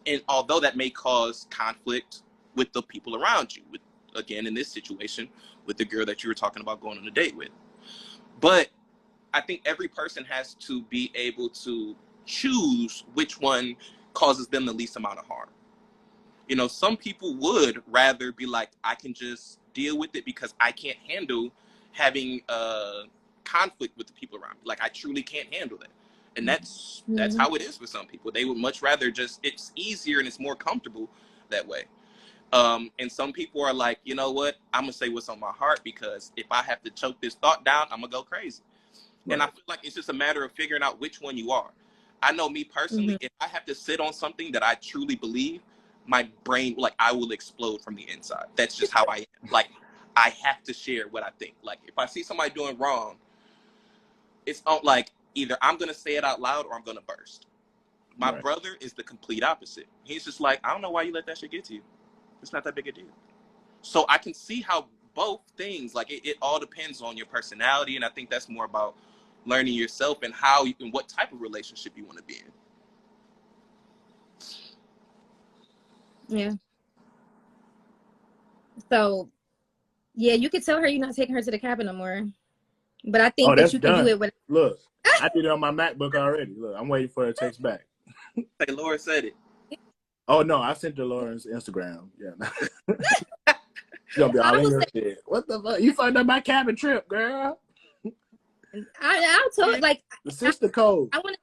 And although that may cause conflict with the people around you, with, again, in this situation, with the girl that you were talking about going on a date with. But I think every person has to be able to choose which one causes them the least amount of harm. You know, some people would rather be like, I can just deal with it because I can't handle having conflict with the people around me. Like, I truly can't handle that. And that's how it is for some people. They would much rather just, it's easier and it's more comfortable that way. And some people are like, you know what, I'm gonna say what's on my heart, because if I have to choke this thought down, I'm gonna go crazy. Right. And I feel like it's just a matter of figuring out which one you are. I know me personally, if I have to sit on something that I truly believe, my brain, like, I will explode from the inside. That's just how I am. Like, I have to share what I think. Like, if I see somebody doing wrong, it's like, either I'm gonna say it out loud or I'm gonna burst. My brother is the complete opposite. He's just like, I don't know why you let that shit get to you. It's not that big a deal. So I can see how both things, like, it all depends on your personality. And I think that's more about learning yourself and how you can, what type of relationship you want to be in. Yeah. So, yeah, you could tell her you're not taking her to the cabin no more. But I think that you can do it with. Look, I did it on my MacBook already. Look, I'm waiting for her to text back. Hey, Laura said it. Oh no, I sent to Lauren's Instagram. Yeah. She's gonna be all in your shit. What the fuck? You fucked up my cabin trip, girl. I'll tell it, like, the sister code. I want to,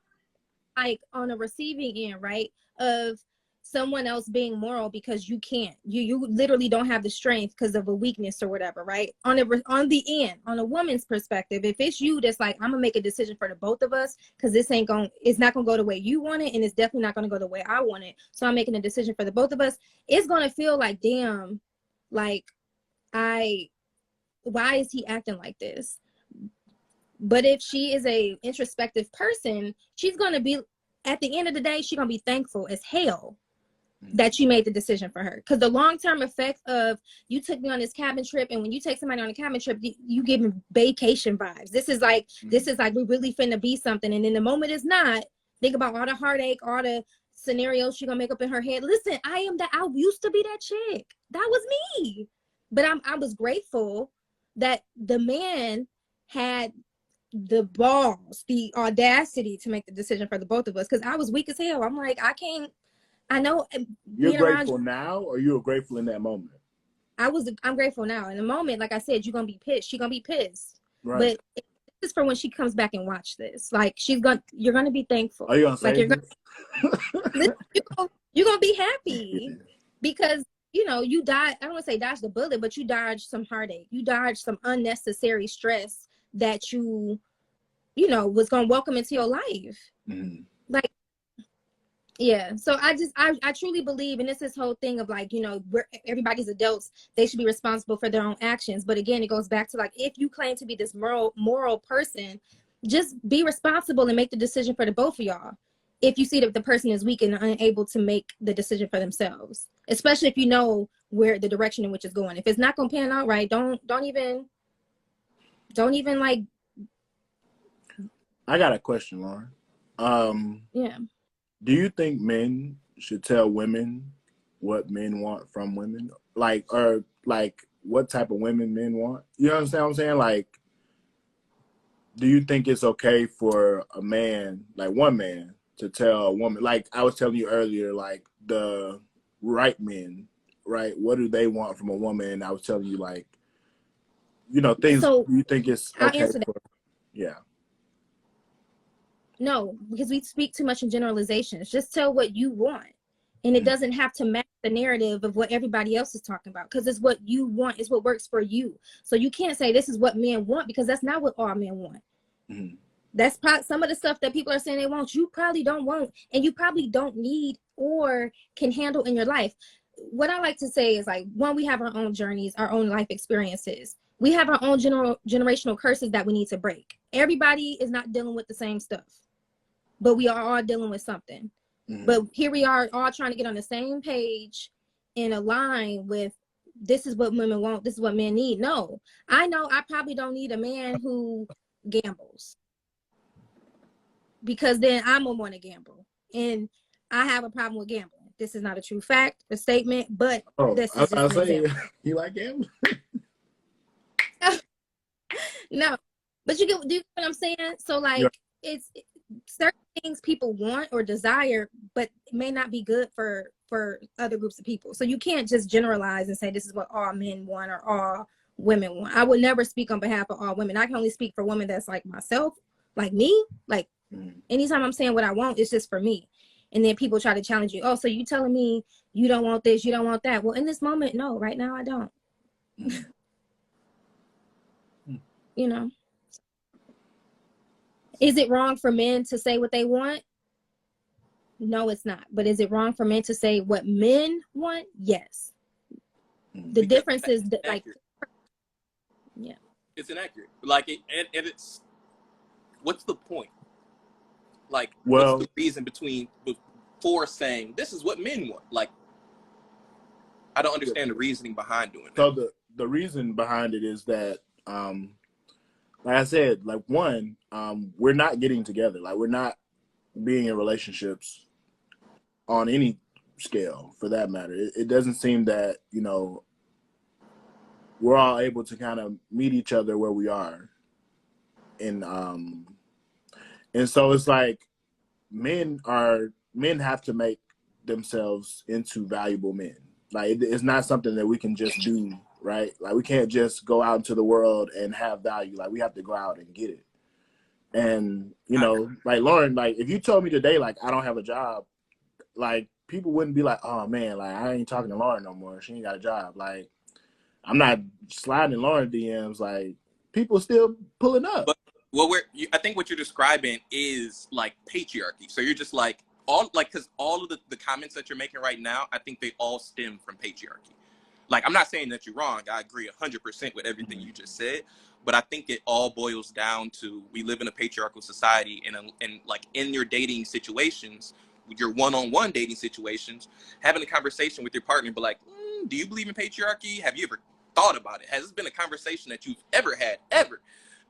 like, on a receiving end, right? Of someone else being moral because you can't. You literally don't have the strength because of a weakness or whatever, right? On a woman's perspective, if it's you that's like, I'm gonna make a decision for the both of us because it's not gonna go the way you want it, and it's definitely not gonna go the way I want it. So I'm making a decision for the both of us. It's gonna feel like, damn, like why is he acting like this? But if she is a introspective person, she's gonna be, at the end of the day, she's gonna be thankful as hell that you made the decision for her. Because the long-term effect of, you took me on this cabin trip, and when you take somebody on a cabin trip, you give me vacation vibes. This is like we really finna be something. And in the moment it's not, think about all the heartache, all the scenarios she gonna make up in her head. Listen, I used to be that chick. That was me. But I was grateful that the man had the balls, the audacity to make the decision for the both of us. Because I was weak as hell. I'm like, I know. You're grateful now, or you were grateful in that moment? I'm grateful now. In the moment, like I said, you're gonna be pissed. She's gonna be pissed. Right. But this is for when she comes back and watch this. Like, you're gonna be thankful. Are you gonna say you're gonna be happy because you died. I don't want to say dodged the bullet, but you dodged some heartache. You dodged some unnecessary stress that you was gonna welcome into your life. Mm-hmm. Like, yeah. So I truly believe, and it's this whole thing of like, everybody's adults, they should be responsible for their own actions. But again, it goes back to like, if you claim to be this moral person, just be responsible and make the decision for the both of y'all. If you see that the person is weak and unable to make the decision for themselves, especially if you know where the direction in which it's going. If it's not gonna pan out right, don't even like. I got a question, Lauren. Yeah. Do you think men should tell women what men want from women? Or what type of women men want? You understand what I'm saying? Like, do you think it's okay for a man, like one man, to tell a woman, like I was telling you earlier, like the right men, right? What do they want from a woman? And I was telling you, like, things. So you think it's okay? I'll answer that. Yeah. No, because we speak too much in generalizations. Just tell what you want. And it doesn't have to match the narrative of what everybody else is talking about, because it's what you want, is what works for you. So you can't say this is what men want, because that's not what all men want. Mm-hmm. That's some of the stuff that people are saying they want, you probably don't want, and you probably don't need or can handle in your life. What I like to say is, like, one, we have our own journeys, our own life experiences. We have our own generational curses that we need to break. Everybody is not dealing with the same stuff, but we are all dealing with something. Mm-hmm. But here we are all trying to get on the same page and align with, this is what women want, this is what men need. No, I know I probably don't need a man who gambles, because then I'm gonna want to gamble, and I have a problem with gambling. This is not a true fact, a statement, but this is just an example. You like gambling? No, but do you get what I'm saying? So like, yeah. It's certain things people want or desire, but it may not be good for other groups of people. So you can't just generalize and say this is what all men want or all women want. I would never speak on behalf of all women. I can only speak for women that's like myself, like me. Like, anytime I'm saying what I want, it's just for me. And then people try to challenge you. Oh, so you telling me you don't want this, you don't want that? Well, in this moment, no, right now I don't. Is it wrong for men to say what they want? No, it's not. But is it wrong for men to say what men want? Yes. The difference is that, like, yeah, it's inaccurate. Like, and it's, what's the point? Like, well, what's the reason before saying this is what men want? Like, I don't understand the reasoning behind doing that. So the reason behind it is that, like I said, like, one, we're not getting together. Like, we're not being in relationships on any scale, for that matter. It doesn't seem that, we're all able to kind of meet each other where we are. And so it's like men have to make themselves into valuable men. Like, it's not something that we can just do, right? Like, we can't just go out into the world and have value. Like, we have to go out and get it. And, like, Lauren, like, if you told me today, like, I don't have a job, like, people wouldn't be like, oh man, like I ain't talking to Lauren no more. She ain't got a job. Like I'm not sliding in Lauren DMs. Like people still pulling up. But I think what you're describing is like patriarchy. So you're just like because all of the comments that you're making right now, I think they all stem from patriarchy. Like, I'm not saying that you're wrong. I agree 100% with everything you just said, but I think it all boils down to we live in a patriarchal society, and like in your dating situations, your one-on-one dating situations, having a conversation with your partner, but like, do you believe in patriarchy? Have you ever thought about it? Has this been a conversation that you've ever had, ever?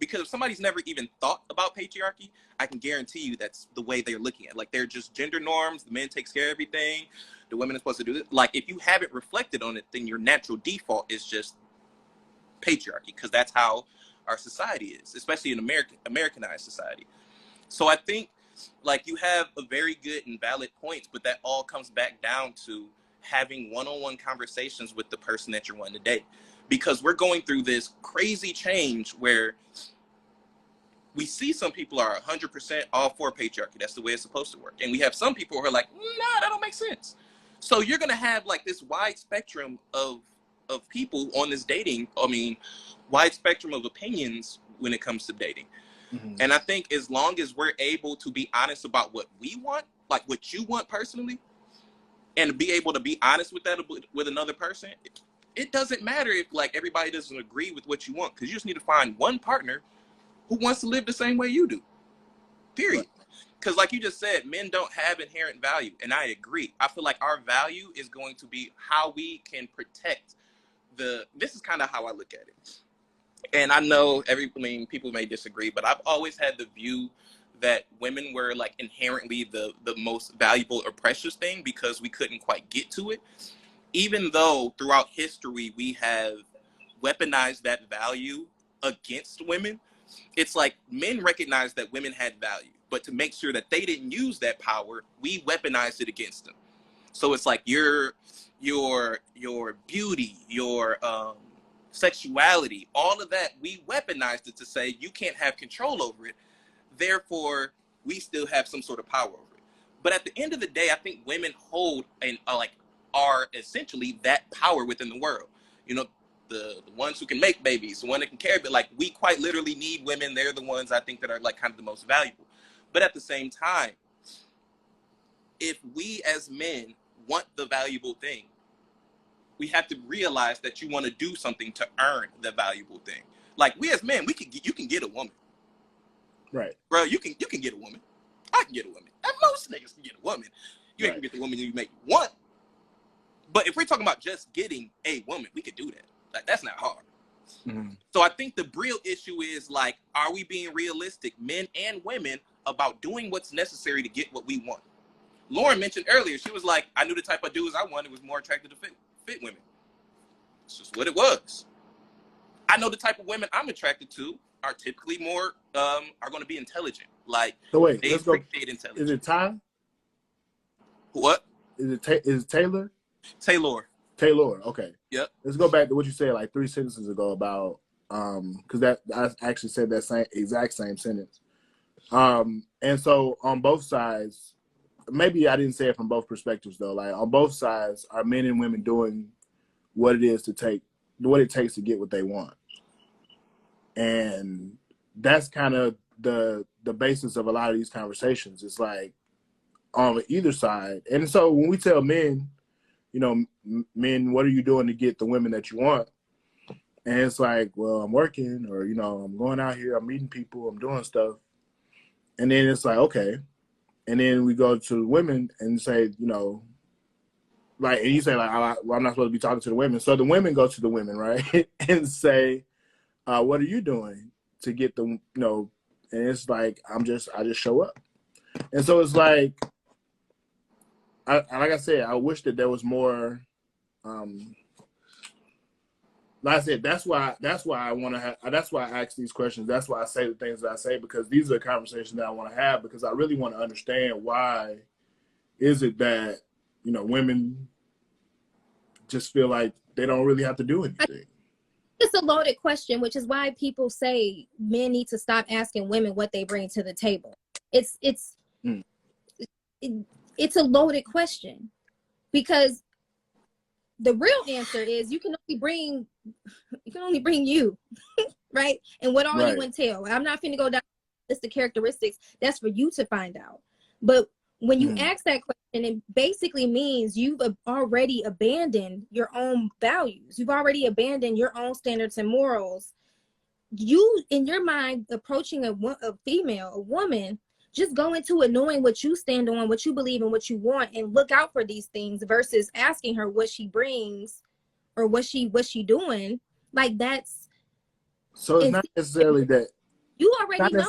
Because if somebody's never even thought about patriarchy, I can guarantee you that's the way they're looking at it. Like, they're just gender norms. The man takes care of everything. The women are supposed to do this. Like, if you haven't reflected on it, then your natural default is just patriarchy, because that's how our society is, especially in Americanized society. So I think, like, you have a very good and valid points, but that all comes back down to having one-on-one conversations with the person that you're wanting to date. Because we're going through this crazy change where we see some people are 100% all for patriarchy. That's the way it's supposed to work. And we have some people who are like, nah, that don't make sense. So you're going to have like this wide spectrum of people on this wide spectrum of opinions when it comes to dating. Mm-hmm. And I think as long as we're able to be honest about what we want, like what you want personally, and be able to be honest with that with another person, it doesn't matter if like everybody doesn't agree with what you want, because you just need to find one partner who wants to live the same way you do, period. Because like you just said, men don't have inherent value, and I agree. I feel like our value is going to be how we can protect this is kind of how I look at it. And I know people may disagree, but I've always had the view that women were like inherently the most valuable or precious thing, because we couldn't quite get to it. Even though throughout history we have weaponized that value against women, it's like men recognized that women had value, but to make sure that they didn't use that power, we weaponized it against them. So it's like your beauty, your sexuality, all of that, we weaponized it to say you can't have control over it. Therefore, we still have some sort of power over it. But at the end of the day, I think women hold and are essentially that power within the world. You know, the ones who can make babies, the one that can carry, but like we quite literally need women. They're the ones I think that are like kind of the most valuable. But at the same time, if we as men want the valuable thing, we have to realize that you want to do something to earn the valuable thing. Like we as men, you can get a woman. Right. Bro, you can get a woman. I can get a woman. And most niggas can get a woman. You ain't gonna get the woman you make want. But if we're talking about just getting a woman, we could do that. Like, that's not hard. Mm-hmm. So I think the real issue is, like, are we being realistic, men and women, about doing what's necessary to get what we want? Lauren mentioned earlier, she was like, I knew the type of dudes I wanted was more attracted to fit women. It's just what it was. I know the type of women I'm attracted to are typically more, are going to be intelligent. Like, so wait, they let's go. Intelligence. Is it Ty? What? Is it Taylor? Taylor, okay. Yep. Let's go back to what you said like 3 sentences ago about because that I actually said that exact same sentence. And so on both sides, maybe I didn't say it from both perspectives though. Like on both sides, are men and women doing what it takes to get what they want? And that's kind of the basis of a lot of these conversations. It's like on either side. And so when we tell men, you know, men, what are you doing to get the women that you want? And it's like, well, I'm working, or, you know, I'm going out here, I'm meeting people, I'm doing stuff. And then it's like, okay. And then we go to the women and say, you know, like, and you say, like, well, I'm not supposed to be talking to the women. So the women go to the women, right? And say, what are you doing to get the, you know, and it's like, I just show up. And so it's like, like I said, I wish that there was more. Like I said, that's why I want to have. That's why I ask these questions. That's why I say the things that I say, because these are conversations that I want to have, because I really want to understand why is it that, you know, women just feel like they don't really have to do anything. It's a loaded question, which is why people say men need to stop asking women what they bring to the table. It's a loaded question. Because the real answer is you can only bring you, right? And what all you entail. I'm not finna go down the list of characteristics. That's for you to find out. But when you ask that question, it basically means you've already abandoned your own values. You've already abandoned your own standards and morals. You, in your mind, approaching a female, a woman, just go into it knowing what you stand on, what you believe in, what you want, and look out for these things versus asking her what she brings or what she doing. Like, that's so it's not necessarily that you already know.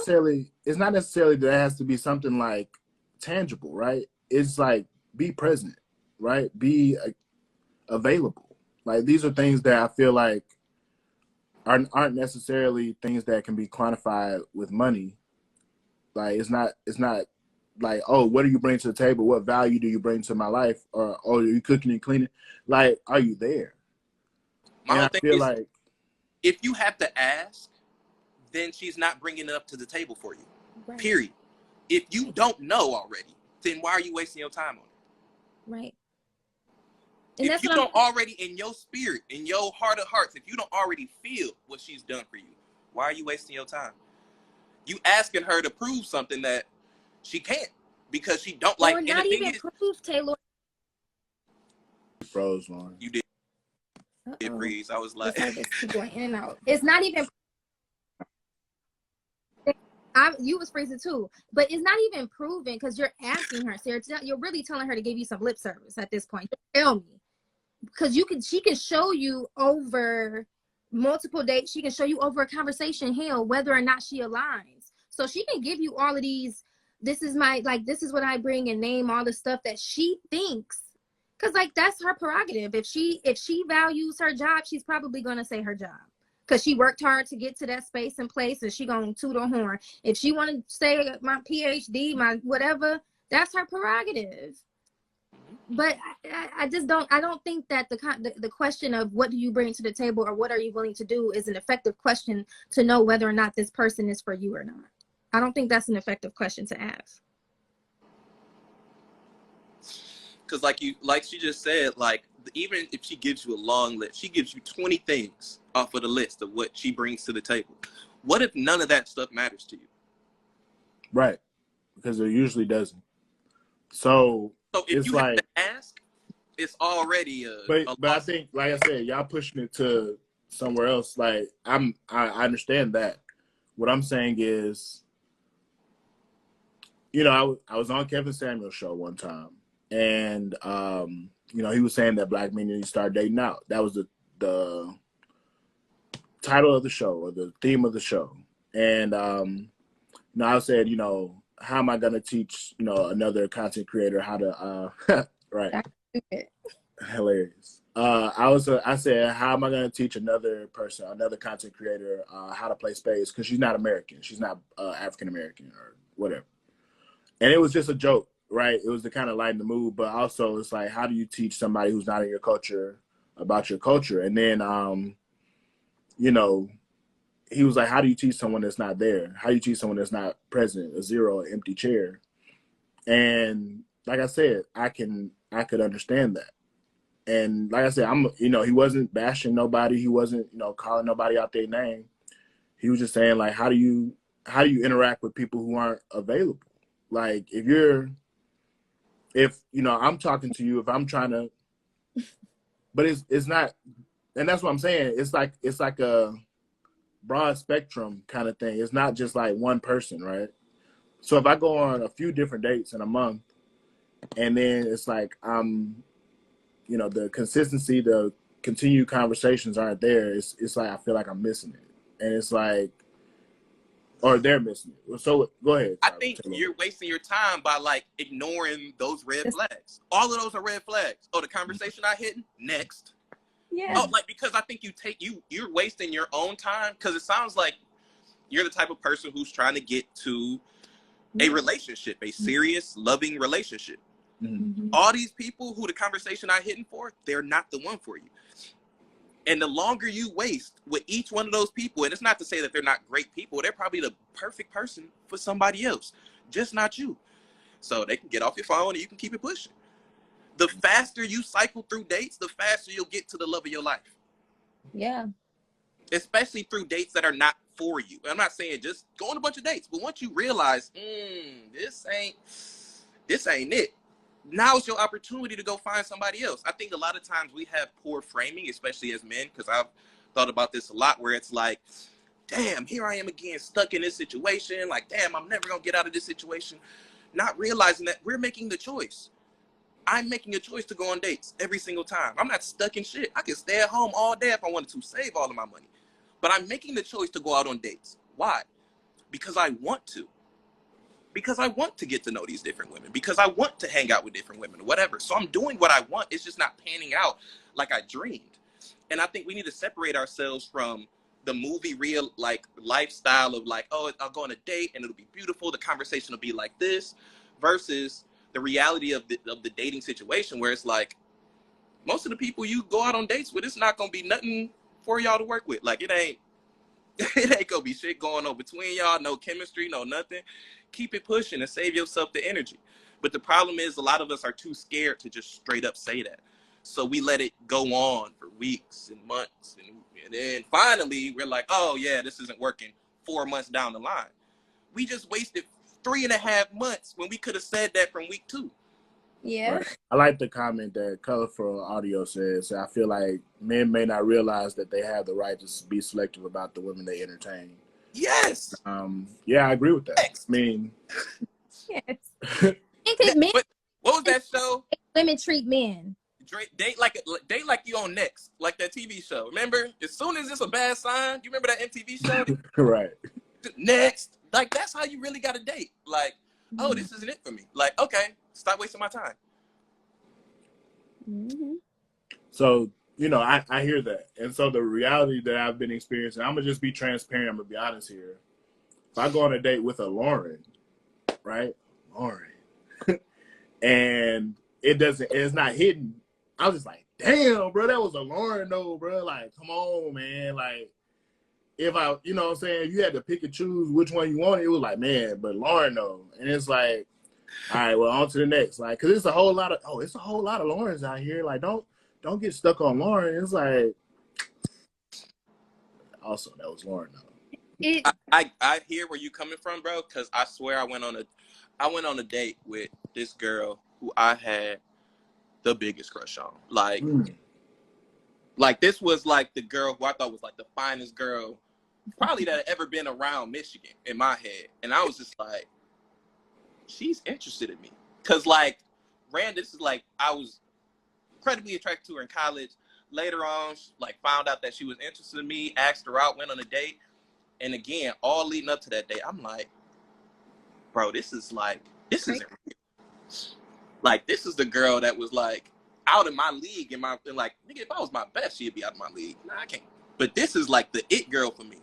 It's not necessarily that it has to be something like tangible, right? It's like be present, right? Be available. Like these are things that I feel like aren't necessarily things that can be quantified with money. Like it's not like, oh, what do you bring to the table? What value do you bring to my life? Or, oh, are you cooking and cleaning? Like, are you there? My whole I thing feel is, like if you have to ask, then she's not bringing it up to the table for you. Right. Period. If you don't know already, then why are you wasting your time on it? Right. And if you don't already, in your spirit, in your heart of hearts, if you don't already feel what she's done for you, why are you wasting your time? You asking her to prove something that she can't because she don't like. Or not even prove, Taylor. Froze one. You did. It freeze. I was like, going in and out. It's not even. You was freezing too, but it's not even proven because you're asking her, Sarah. You're really telling her to give you some lip service at this point. Tell me, because she can show you over multiple dates. She can show you over a conversation, hell, whether or not she aligns. So she can give you all of these. This is what I bring, and name all the stuff that she thinks. Because that's her prerogative. If she values her job, she's probably gonna say her job. Because she worked hard to get to that space and place, and she gonna toot her horn. If she want to say my PhD, my whatever, that's her prerogative. But I don't think that the question of what do you bring to the table or what are you willing to do is an effective question to know whether or not this person is for you or not. I don't think that's an effective question to ask. Because like she just said, like even if she gives you a long list, she gives you 20 things off of the list of what she brings to the table. What if none of that stuff matters to you? Right, because it usually doesn't. So if you have to ask, it's already but I think, like I said, y'all pushing it to somewhere else. Like I understand that. What I'm saying is, I was on Kevin Samuel's show one time, and he was saying that black men need to start dating out. That was the title of the show or the theme of the show. And I said, how am I gonna teach another content creator how to right? Hilarious. I said, how am I gonna teach another content creator how to play spades? Because she's not American, she's not African American or whatever. And it was just a joke, right? It was to kind of lighten the mood, but also it's like, how do you teach somebody who's not in your culture about your culture? And then, he was like, how do you teach someone that's not there? How do you teach someone that's not present? A zero, an empty chair. And like I said, I could understand that. And like I said, he wasn't bashing nobody. He wasn't, calling nobody out their name. He was just saying, like, how do you interact with people who aren't available? Like, if I'm talking to you, if I'm trying to, but it's not, and that's what I'm saying. It's like a broad spectrum kind of thing. It's not just like one person, right? So if I go on a few different dates in a month, and then it's like the consistency, the continued conversations aren't there. It's like I feel like I'm missing it, and it's like, or they're missing it. So go ahead. I think you're wasting your time by ignoring those red flags. All of those are red flags. Oh, the conversation I hit next. Yeah. Oh, because I think you're wasting your own time because it sounds like you're the type of person who's trying to get to a relationship, a serious, loving relationship. Mm-hmm. All these people who the conversation I hitting for, they're not the one for you. And the longer you waste with each one of those people, and it's not to say that they're not great people, they're probably the perfect person for somebody else, just not you. So they can get off your phone and you can keep it pushing. The faster you cycle through dates, the faster you'll get to the love of your life. Yeah. Especially through dates that are not for you. I'm not saying just go on a bunch of dates, but once you realize, this ain't it. Now's your opportunity to go find somebody else. I think a lot of times we have poor framing, especially as men, because I've thought about this a lot, where it's like, damn, here I am again, stuck in this situation. Like, damn, I'm never gonna get out of this situation. Not realizing that we're making the choice. I'm making a choice to go on dates every single time. I'm not stuck in shit. I can stay at home all day if I wanted to, save all of my money. But I'm making the choice to go out on dates. Why? Because I want to. Because I want to get to know these different women. Because I want to hang out with different women, whatever. So I'm doing what I want. It's just not panning out like I dreamed. And I think we need to separate ourselves from the movie real like lifestyle of like, oh, I'll go on a date and it'll be beautiful. The conversation will be like this, versus the reality of the dating situation, where it's like most of the people you go out on dates with, it's not gonna be nothing for y'all to work with. Like it ain't gonna be shit going on between y'all, no chemistry, no nothing. Keep it pushing and save yourself the energy. But the problem is a lot of us are too scared to just straight up say that. So we let it go on for weeks and months. And then finally we're like, oh yeah, this isn't working 4 months down the line. We just wasted 3.5 months when we could have said that from week 2. Yeah. Right. I like the comment that Colorful Audio says. I feel like men may not realize that they have the right to be selective about the women they entertain. Yes. Yeah, I agree with that. Next. I mean, Yes. Because men, what was that show? women treat men. Date like you on Next, like that TV show. Remember? As soon as it's a bad sign, you remember that MTV show? Right. Next. Like that's how you really got to date. Like, oh, this isn't it for me. Like, okay, stop wasting my time. Mm-hmm. So, I hear that. And so the reality that I've been experiencing, I'm going to just be transparent. I'm going to be honest here. If I go on a date with a Lauren, right? Lauren. And it's not hidden. I was just like, damn, bro, that was a Lauren though, bro. Like, come on, man. Like, if I, you know what I'm saying, if you had to pick and choose which one you wanted, it was like, man, but Lauren though. And it's like, all right, well, on to the next. Like, cause it's a whole lot of Laurens out here. Like, don't get stuck on Lauren. It's like, also that was Lauren though. I hear where you coming from, bro. Cause I swear I went on a date with this girl who I had the biggest crush on. Like this was like the girl who I thought was like the finest girl probably that had ever been around Michigan in my head. And I was just like, she's interested in me. Cause like, this is like, I was incredibly attracted to her in college. Later on, like found out that she was interested in me, asked her out, went on a date. And again, all leading up to that date, I'm like, bro, this isn't real. Like, this is the girl that was like out of my league and like, nigga, if I was my best, she'd be out of my league. Nah, I can't. But this is like the it girl for me.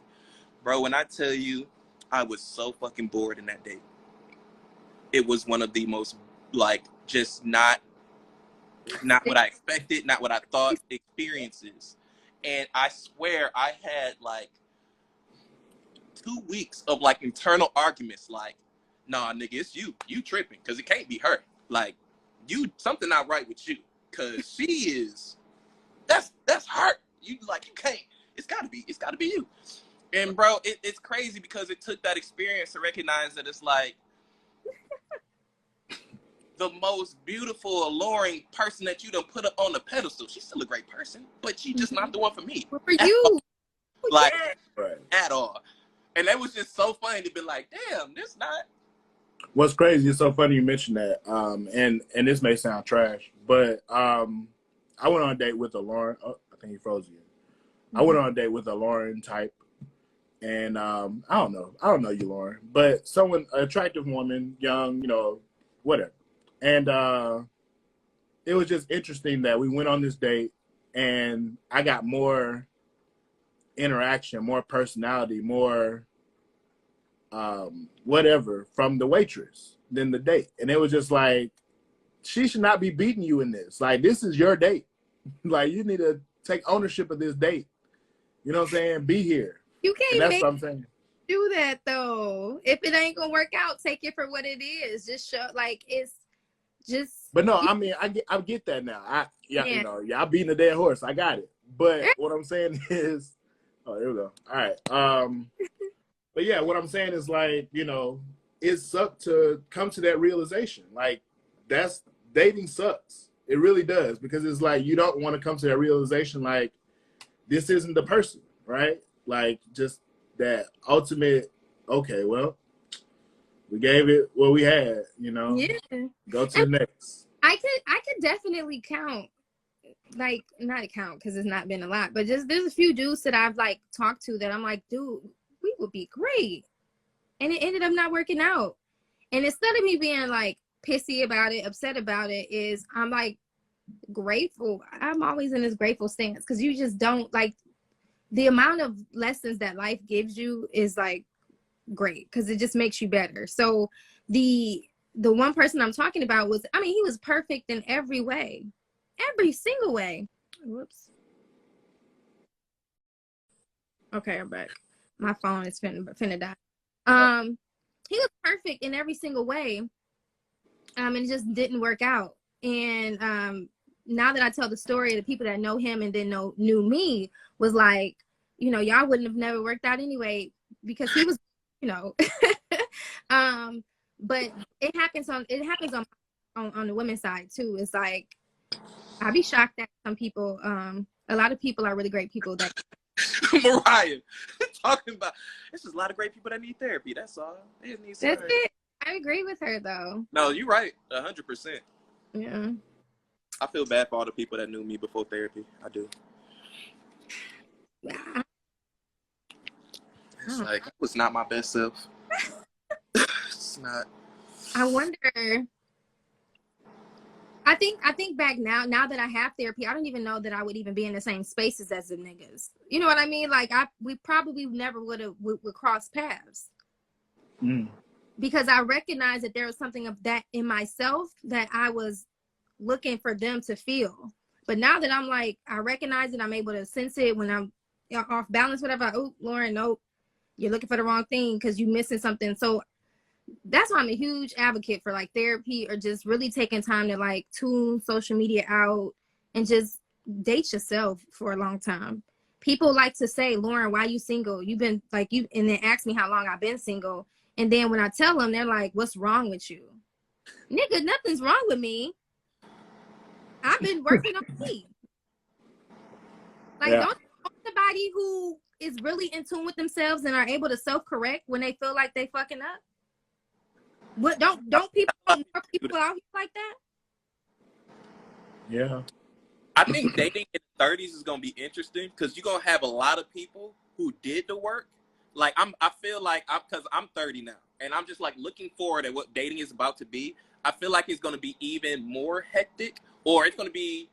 Bro, when I tell you, I was so fucking bored in that date. It was one of the most, like, just not what I expected, not what I thought experiences. And I swear I had, like, 2 weeks of, like, internal arguments, like, nah, nigga, it's you. You tripping, because it can't be her. Like, something not right with you. Because she is, that's her. You can't, it's gotta be you. And bro, it's crazy because it took that experience to recognize that it's like the most beautiful, alluring person that you done put up on the pedestal. She's still a great person, but she's just not the one for me. For you. Like, at all. And that was just so funny to be like, damn, this not. What's crazy, it's so funny you mentioned that. And this may sound trash, but I went on a date with a Lauren. Oh, I think he froze again. I went on a date with a Lauren type. And I don't know you, Lauren, but someone, attractive woman, young, whatever. And it was just interesting that we went on this date and I got more interaction, more personality, more whatever from the waitress than the date. And it was just like, she should not be beating you in this. Like, this is your date. Like, you need to take ownership of this date. You know what I'm saying? Be here. You can't that's what I'm saying. Do that though. If it ain't gonna work out, take it for what it is. Just show, like, it's just But no, I mean, I get that now. You know, y'all beating a dead horse. I got it. But what I'm saying is, oh, here we go. All right. But yeah, what I'm saying is like, you know, it sucked to come to that realization. Like, dating sucks. It really does, because it's like you don't want to come to that realization like this isn't the person, right? Like, just that ultimate, okay, well, we gave it what we had, you know. Yeah. Go to the next. I could definitely count, like, not count because it's not been a lot, but just there's a few dudes that I've like talked to that I'm like, dude, we would be great. And it ended up not working out. And instead of me being like pissy about it, upset about it, is I'm like grateful. I'm always in this grateful stance, because you just don't, like, the amount of lessons that life gives you is like great, because it just makes you better. So the one person I'm talking about was, I mean, he was perfect in every way, every single way. Whoops. Okay, I'm back. My phone is finna die. He was perfect in every single way. And it just didn't work out. And now that I tell the story, the people that know him and then knew me was like, you know, y'all wouldn't have never worked out anyway, because he was, you know. But it happens on the women's side too. It's like, I'd be shocked that some people, a lot of people are really great people that Mariah talking about, there's just a lot of great people that need therapy. That's all. They just need that's it. I agree with her though. No, you're right, 100%. Yeah. I feel bad for all the people that knew me before therapy. I do. Yeah. It's like, I was not my best self. It's not. I wonder. I think back now that I have therapy, I don't even know that I would even be in the same spaces as the niggas. You know what I mean? Like, we probably never would cross paths. Because I recognized that there was something of that in myself that I was looking for them to feel. But now that I'm like, I recognize it, I'm able to sense it when I'm off balance, whatever. Oh, Lauren, nope, you're looking for the wrong thing because you're missing something. So that's why I'm a huge advocate for like therapy, or just really taking time to like tune social media out and just date yourself for a long time. People like to say, Lauren, why you single? You've been like, and then ask me how long I've been single. And then when I tell them, they're like, what's wrong with you? Nigga, nothing's wrong with me. I've been working on me. Like, don't somebody who is really in tune with themselves and are able to self-correct when they feel like they fucking up? What don't people more people out here like that? Yeah. I think dating in the 30s is gonna be interesting, because you're gonna have a lot of people who did the work. Like, I feel like because I'm 30 now, and I'm just like looking forward at what dating is about to be. I feel like it's gonna be even more hectic, or it's gonna be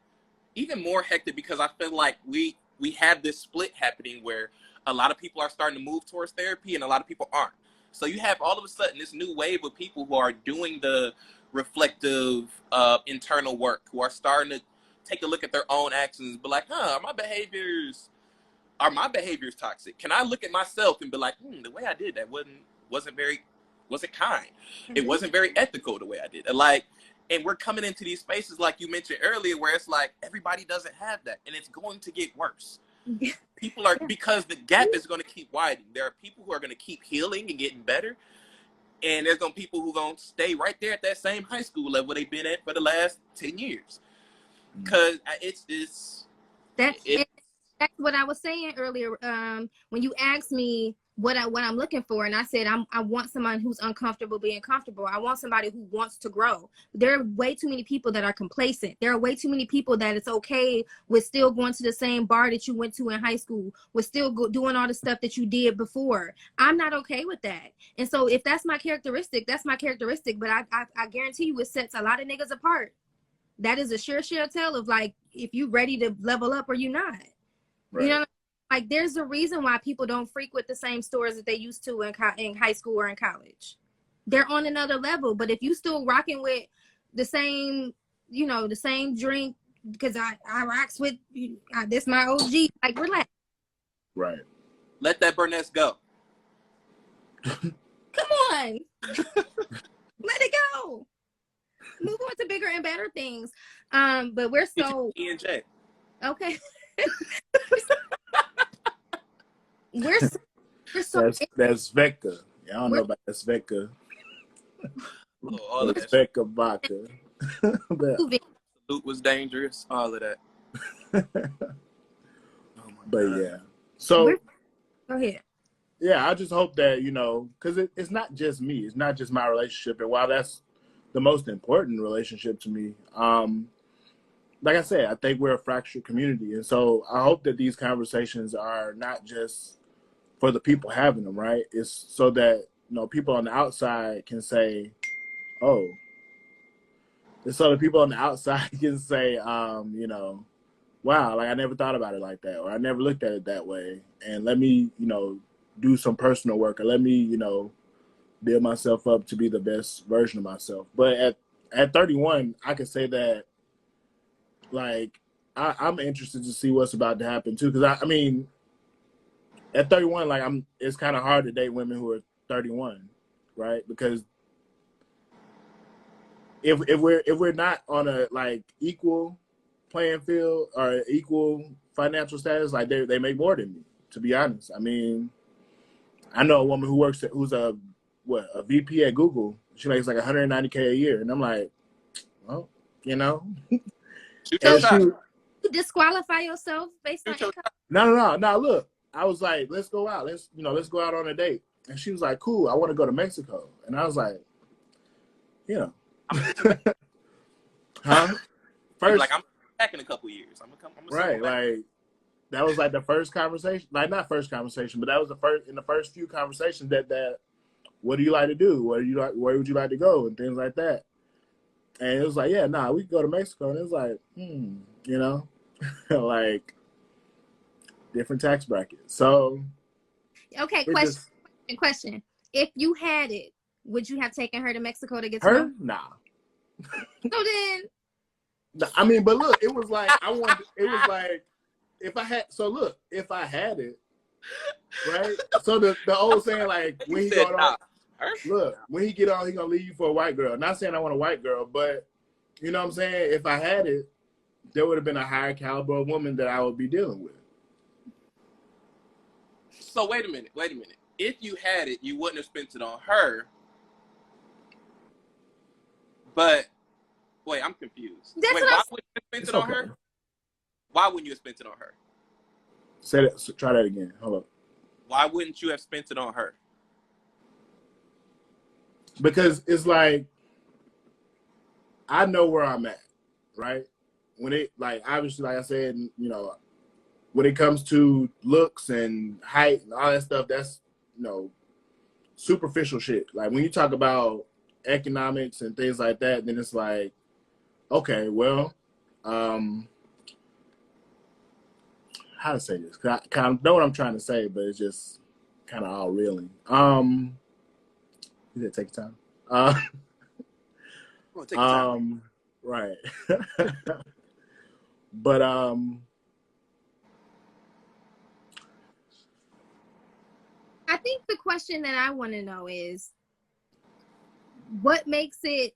even more hectic, because I feel like we have this split happening where a lot of people are starting to move towards therapy and a lot of people aren't. So you have all of a sudden this new wave of people who are doing the reflective internal work, who are starting to take a look at their own actions and be like, are my behaviors toxic? Can I look at myself and be like, the way I did that wasn't kind. It wasn't very ethical the way I did it. Like, and we're coming into these spaces, like you mentioned earlier, where it's like everybody doesn't have that, and it's going to get worse. People are, because the gap is going to keep widening. There are people who are going to keep healing and getting better, and there's going to be people who are going to stay right there at that same high school level they've been at for the last 10 years. Because that's what I was saying earlier. When you asked me what I'm looking for, and I said I want someone who's uncomfortable being comfortable. I want somebody who wants to grow. There are way too many people that are complacent. There are way too many people that it's okay with still going to the same bar that you went to in high school, with still doing all the stuff that you did before. I'm not okay with that. And so if that's my characteristic, that's my characteristic. But I guarantee you, it sets a lot of niggas apart. That is a sure tell of like, if you ready to level up or you not. Right. You know, like, there's a reason why people don't frequent the same stores that they used to in high school or in college. They're on another level. But if you still rocking with the same, you know, the same drink, because I rocks with, this my OG, like, relax. Right. Let that Burness go. Come on. Let it go. move on to bigger and better things. But we're so E&J. okay. we're so That's Vecca. Yeah, I don't know we're about that's Vecca. Oh, all of That's that. Vecca vodka. moving. Salute was dangerous. All of that. Oh my But God. yeah. So Go ahead. yeah, I just hope that, you know, because it's not just me. It's not just my relationship. And while that's the most important relationship to me, like I said, I think we're a fractured community. And so I hope that these conversations are not just for the people having them, right? It's so that, you know, people on the outside can say, oh, it's so that people on the outside can say, you know, wow, like I never thought about it like that, or I never looked at it that way. And let me, you know, do some personal work, or let me, you know, build myself up to be the best version of myself. But at 31, I can say that, like, I'm interested to see what's about to happen too. Because I mean, at 31, like it's kind of hard to date women who are 31, right? Because if we're not on a like equal playing field or equal financial status, like they make more than me. To be honest, I mean, I know a woman who's a VP at Google. She makes like 190K a year, and I'm like, well, you know, Shoot your So and shot. she, you disqualify yourself based on Shoot your income? no. Look, I was like, let's go out. Let's go out on a date. And she was like, cool. I want to go to Mexico. And I was like, you know, huh? First, like I'm back in a couple years. I'm gonna right? back. Like that was like the first conversation. Like not first conversation, but that was the first few conversations that what do you like to do? Where would you like to go? And things like that. And it was like, yeah, nah, we could go to Mexico. And it was like, you know, like different tax brackets. So Okay, it just question. If you had it, would you have taken her to Mexico to get to know? her, nah. So then, I mean, but look, it was like it was like if I had it, right? So the old saying, like when he got on, look, when he get on, he gonna leave you for a white girl. Not saying I want a white girl, but you know what I'm saying? If I had it, there would have been a higher caliber of woman that I would be dealing with. So wait a minute. If you had it, you wouldn't have spent it on her. But wait, I'm confused. that's Wait, what why I'm wouldn't you have spent It's it on okay. her? Why wouldn't you have spent it on her? Say that. Try that again. Hold up. Why wouldn't you have spent it on her? Because it's like I know where I'm at, right? When it like obviously, like I said, you know, when it comes to looks and height and all that stuff, that's you know superficial shit. Like when you talk about economics and things like that, then it's like, okay, well, how to say this? 'Cause I kind of know what I'm trying to say, but it's just kind of all reeling. You did take your time. Take your time. Right. But I think the question that I want to know is what makes it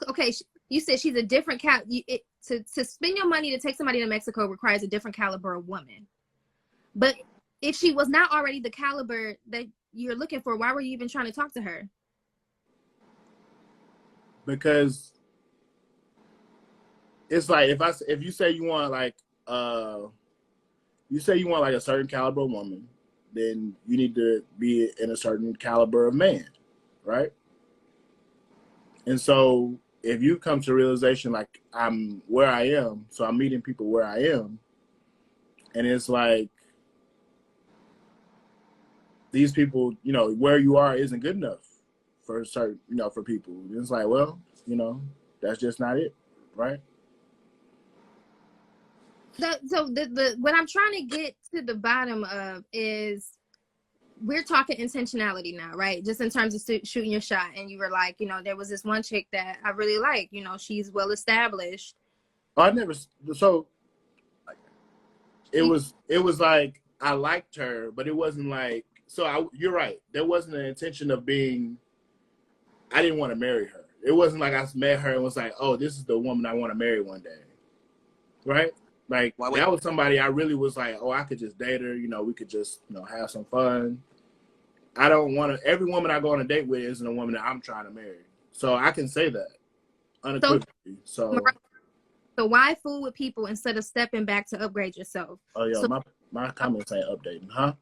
okay. You said she's a different to spend your money to take somebody to Mexico requires a different caliber of woman. But if she was not already the caliber that you're looking for, why were you even trying to talk to her? because it's like if you say you want like a certain caliber of woman, then you need to be in a certain caliber of man, right? And so if you come to realization like I'm where I am, so I'm meeting people where I am, and it's like these people, you know, where you are isn't good enough for certain, you know, for people. And it's like, well, you know, that's just not it, right? So what I'm trying to get to the bottom of is we're talking intentionality now, right? Just in terms of shooting your shot. And you were like, you know, there was this one chick that I really like, you know, she's well established. So it was like I liked her, but it wasn't like, you're right. There wasn't an intention of being, I didn't want to marry her. It wasn't like I met her and was like, oh, this is the woman I want to marry one day. Right? Like, that was somebody I really was like, oh, I could just date her. You know, we could just, you know, have some fun. I don't want to, every woman I go on a date with isn't a woman that I'm trying to marry. So I can say that unequivocally. So why fool with people instead of stepping back to upgrade yourself? Oh, yeah, so, my comments ain't updating, huh?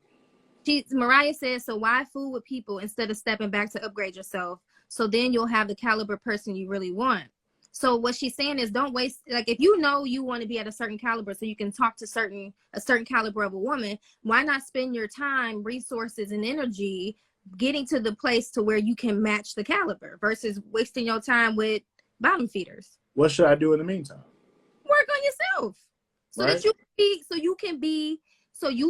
Mariah says, so why fool with people instead of stepping back to upgrade yourself? So then you'll have the caliber person you really want. So what she's saying is, don't waste, like, if you know you want to be at a certain caliber so you can talk to a certain caliber of a woman, why not spend your time, resources, and energy getting to the place to where you can match the caliber versus wasting your time with bottom feeders? What should I do in the meantime? Work on yourself so Right? that you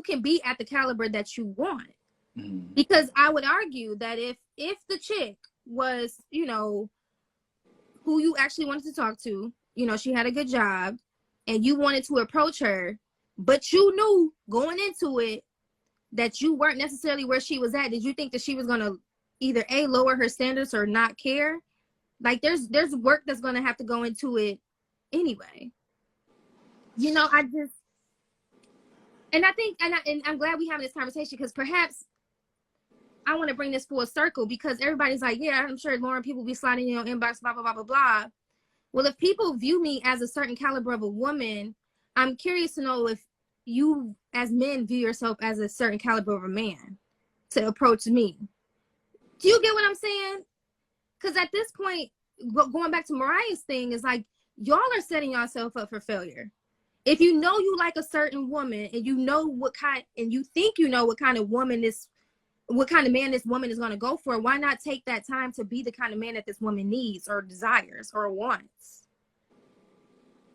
can be at the caliber that you want. Mm-hmm. Because I would argue that if the chick was, you know, who you actually wanted to talk to, you know, she had a good job and you wanted to approach her, but you knew going into it that you weren't necessarily where she was at, did you think that she was going to either A, lower her standards or not care? Like, there's work that's going to have to go into it anyway. You know, I think, and I'm glad we having this conversation, because perhaps I want to bring this full circle, because everybody's like, yeah, I'm sure, Lauren, people be sliding in your inbox, blah, blah, blah, blah, blah. Well, if people view me as a certain caliber of a woman, I'm curious to know if you as men view yourself as a certain caliber of a man to approach me. Do you get what I'm saying? Because at this point, going back to Mariah's thing, is like, y'all are setting yourself up for failure. If you know you like a certain woman and you know and you think you know what kind of man this woman is going to go for, why not take that time to be the kind of man that this woman needs or desires or wants?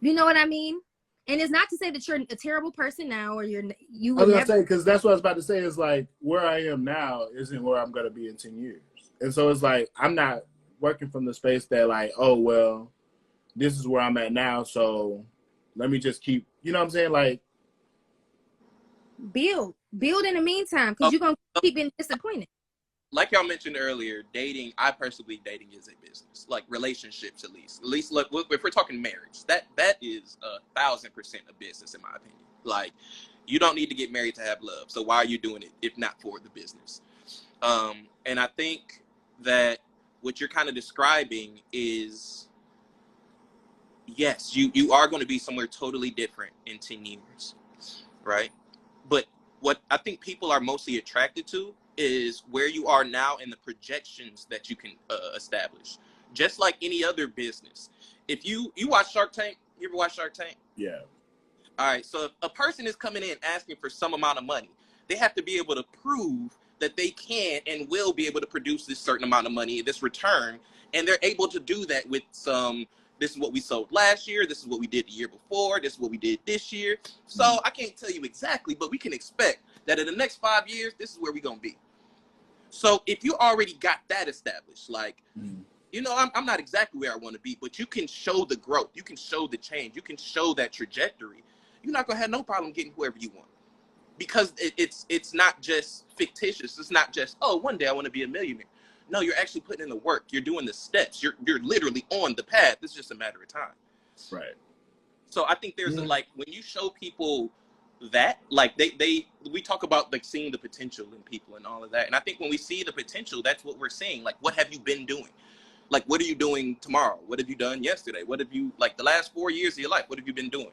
You know what I mean? And it's not to say that you're a terrible person now, or I was gonna say, because that's what I was about to say, is like, where I am now isn't where I'm gonna be in 10 years. And so it's like, I'm not working from the space that, like, oh, well, this is where I'm at now, so let me just keep, you know what I'm saying? Like, build in the meantime, because you're going to keep being disappointed. Like y'all mentioned earlier, dating, I personally, dating is a business. Like, relationships, at least, look, if we're talking marriage, that is 1,000% a business, in my opinion. Like, you don't need to get married to have love. So why are you doing it if not for the business? And I think that what you're kind of describing is, yes, you are going to be somewhere totally different in 10 years, right? But what I think people are mostly attracted to is where you are now and the projections that you can establish. Just like any other business. If you watch Shark Tank, you ever watch Shark Tank? Yeah. All right, so if a person is coming in asking for some amount of money, they have to be able to prove that they can and will be able to produce this certain amount of money, this return, and they're able to do that with some, this is what we sold last year, this is what we did the year before, this is what we did this year. So I can't tell you exactly, but we can expect that in the next 5 years, this is where we're going to be. So if you already got that established, like, you know, I'm not exactly where I want to be, but you can show the growth, you can show the change, you can show that trajectory, you're not going to have no problem getting whoever you want. Because it's not just fictitious. It's not just, oh, one day I want to be a millionaire. No, you're actually putting in the work. You're doing the steps. You're literally on the path. It's just a matter of time. Right. So I think there's like, when you show people that, like, we talk about, like, seeing the potential in people and all of that. And I think when we see the potential, that's what we're seeing. Like, what have you been doing? Like, what are you doing tomorrow? What have you done yesterday? What have you, like, the last 4 years of your life, what have you been doing?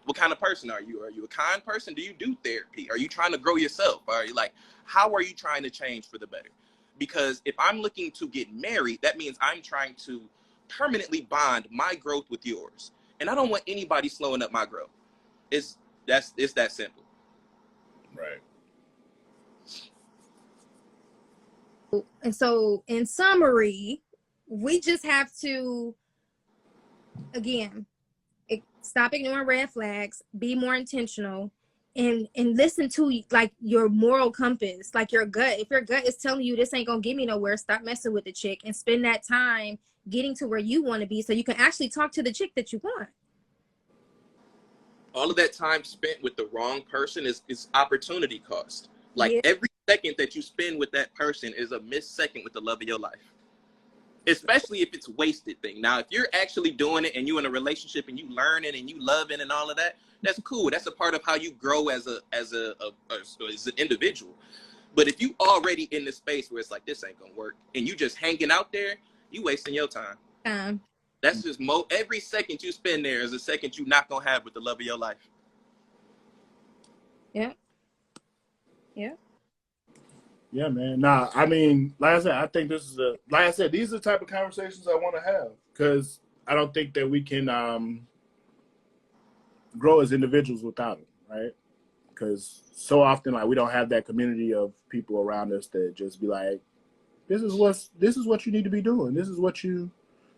What kind of person are you? Are you a kind person? Do you do therapy? Are you trying to grow yourself? Are you, like, how are you trying to change for the better? Because if I'm looking to get married, that means I'm trying to permanently bond my growth with yours. And I don't want anybody slowing up my growth. It's that simple. Right. And so, in summary, we just have to, again, stop ignoring red flags, be more intentional, and listen to, like, your moral compass, like your gut. If your gut is telling you this ain't gonna get me nowhere, stop messing with the chick and spend that time getting to where you want to be so you can actually talk to the chick that you want. All of that time spent with the wrong person is opportunity cost. Like, every second that you spend with that person is a missed second with the love of your life. especially if it's wasted thing. Now, if you're actually doing it and you're in a relationship and you learning and you loving and all of that, that's cool. That's a part of how you grow as an individual. But if you already in the space where it's like, this ain't gonna work, and you just hanging out there, you wasting your time. That's just every second you spend there is a second you not gonna have with the love of your life. Yeah. Yeah. Yeah, man. Nah, I mean, like I said, I think this is like I said, these are the type of conversations I want to have, because I don't think that we can grow as individuals without it, right? Because so often, like, we don't have that community of people around us that just be like, this is what you need to be doing. This is what you.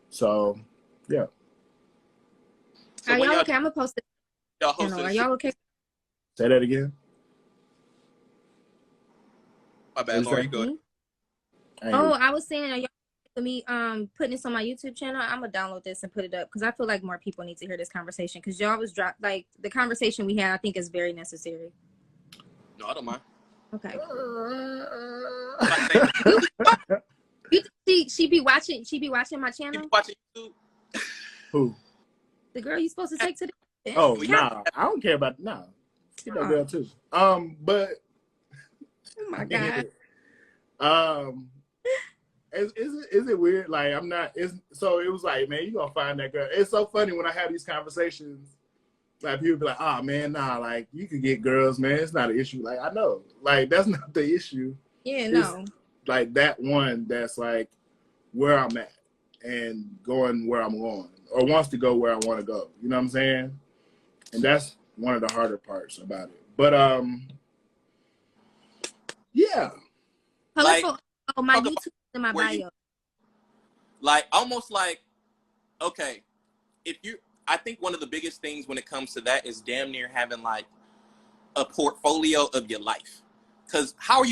So, yeah. So are y'all okay? I'm gonna post it. Are y'all okay? Say that again. My bad, Laura. You go ahead. Oh, I was saying, are y'all with me putting this on my YouTube channel? I'm gonna download this and put it up because I feel like more people need to hear this conversation, because y'all was like the conversation we had, I think, is very necessary. No, I don't mind. Okay. She be watching my channel. Watching YouTube. Who? The girl you supposed to take to the. Oh, nah, I don't care about Get that girl too. But. Oh my God. Is it weird? Like, I'm not. So it was like, man, you gonna find that girl. It's so funny when I have these conversations. Like, people be like, oh man, nah, like, you could get girls, man. It's not an issue. Like, I know, like, that's not the issue. Yeah, no. It's like that one that's like where I'm at and going where I'm going, or wants to go where I want to go. You know what I'm saying? And that's one of the harder parts about it. But yeah. Like, my YouTube is in my bio. Like, almost like, okay, I think one of the biggest things when it comes to that is damn near having like a portfolio of your life. Because how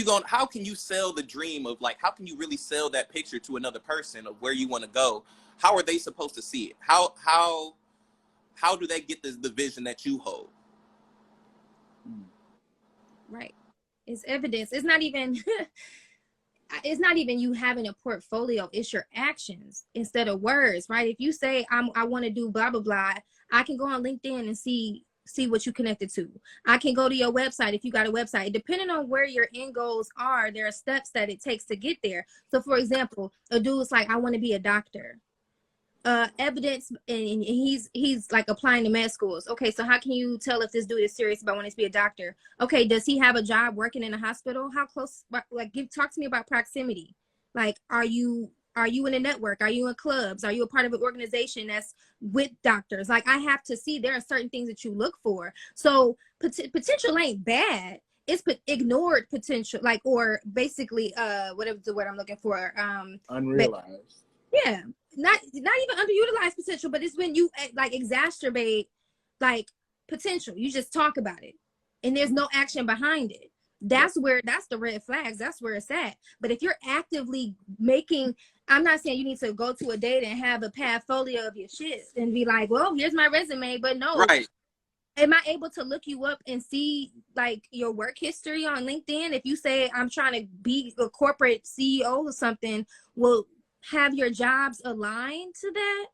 can you sell the dream of, like, how can you really sell that picture to another person of where you want to go? How are they supposed to see it? How do they get the vision that you hold? Right. It's evidence. It's not even it's not even you having a portfolio. It's your actions instead of words, right? If you say I want to do blah blah blah, I can go on LinkedIn and see what you connected to. I can go to your website if you got a website. Depending on where your end goals are, there are steps that it takes to get there. So for example, a dude's like, I want to be a doctor. Evidence, and he's like applying to med schools. Okay, so how can you tell if this dude is serious about wanting to be a doctor? Okay, does he have a job working in a hospital? How close? Like, talk to me about proximity. Like, are you in a network? Are you in clubs? Are you a part of an organization that's with doctors? Like, I have to see, there are certain things that you look for. So potential ain't bad. It's ignored potential, like, or basically whatever the word I'm looking for. Unrealized. Yeah. Not even underutilized potential, but it's when you like exacerbate like potential. You just talk about it and there's no action behind it. That's the red flags. That's where it's at. But if you're actively making, I'm not saying you need to go to a date and have a portfolio of your shit and be like, well, here's my resume. But no, right. Am I able to look you up and see like your work history on LinkedIn? If you say I'm trying to be a corporate CEO or something, well, have your jobs aligned to that?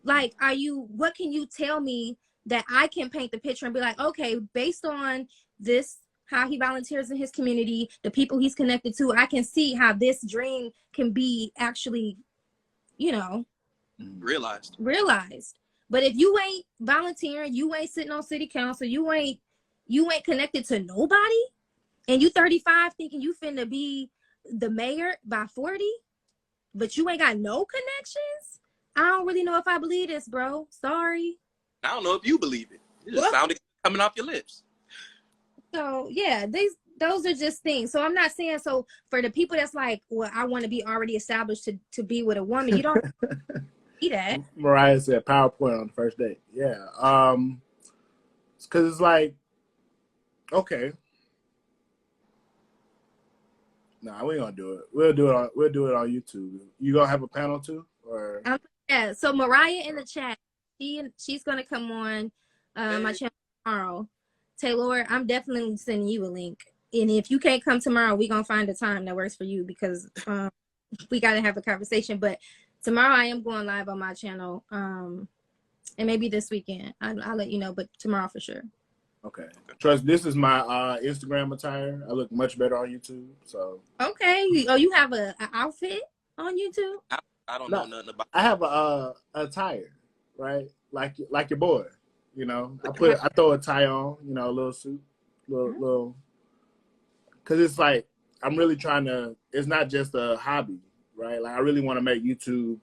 Like, what can you tell me that I can paint the picture and be like, okay, based on this, how he volunteers in his community, the people he's connected to, I can see how this dream can be actually, realized. But if you ain't volunteering, you ain't sitting on city council, you ain't connected to nobody, and you 35 thinking you finna be the mayor by 40, but you ain't got no connections, I don't really know if I believe this, bro. Sorry. I don't know if you believe it. It just sounded coming off your lips. So yeah, those are just things. So I'm not saying, so for the people that's like, well, I want to be already established to be with a woman, you don't see that. Mariah said PowerPoint on the first date. Yeah. Because it's like, okay. Nah, we ain't gonna do it. We'll do it on YouTube. You gonna have a panel too, or? Yeah. So Mariah in the chat, she's gonna come on my channel tomorrow. Taylor, I'm definitely sending you a link, and if you can't come tomorrow, we gonna find a time that works for you, because we got to have a conversation. But tomorrow I am going live on my channel. And maybe this weekend. I'll let you know, but tomorrow for sure. Okay. Trust, this is my Instagram attire. I look much better on YouTube. So. Okay. You have a outfit on YouTube? I don't know nothing about. I have a attire, right? Like your boy. You know, I throw a tie on. You know, a little suit, little. Because it's like I'm really trying to. It's not just a hobby, right? Like I really want to make YouTube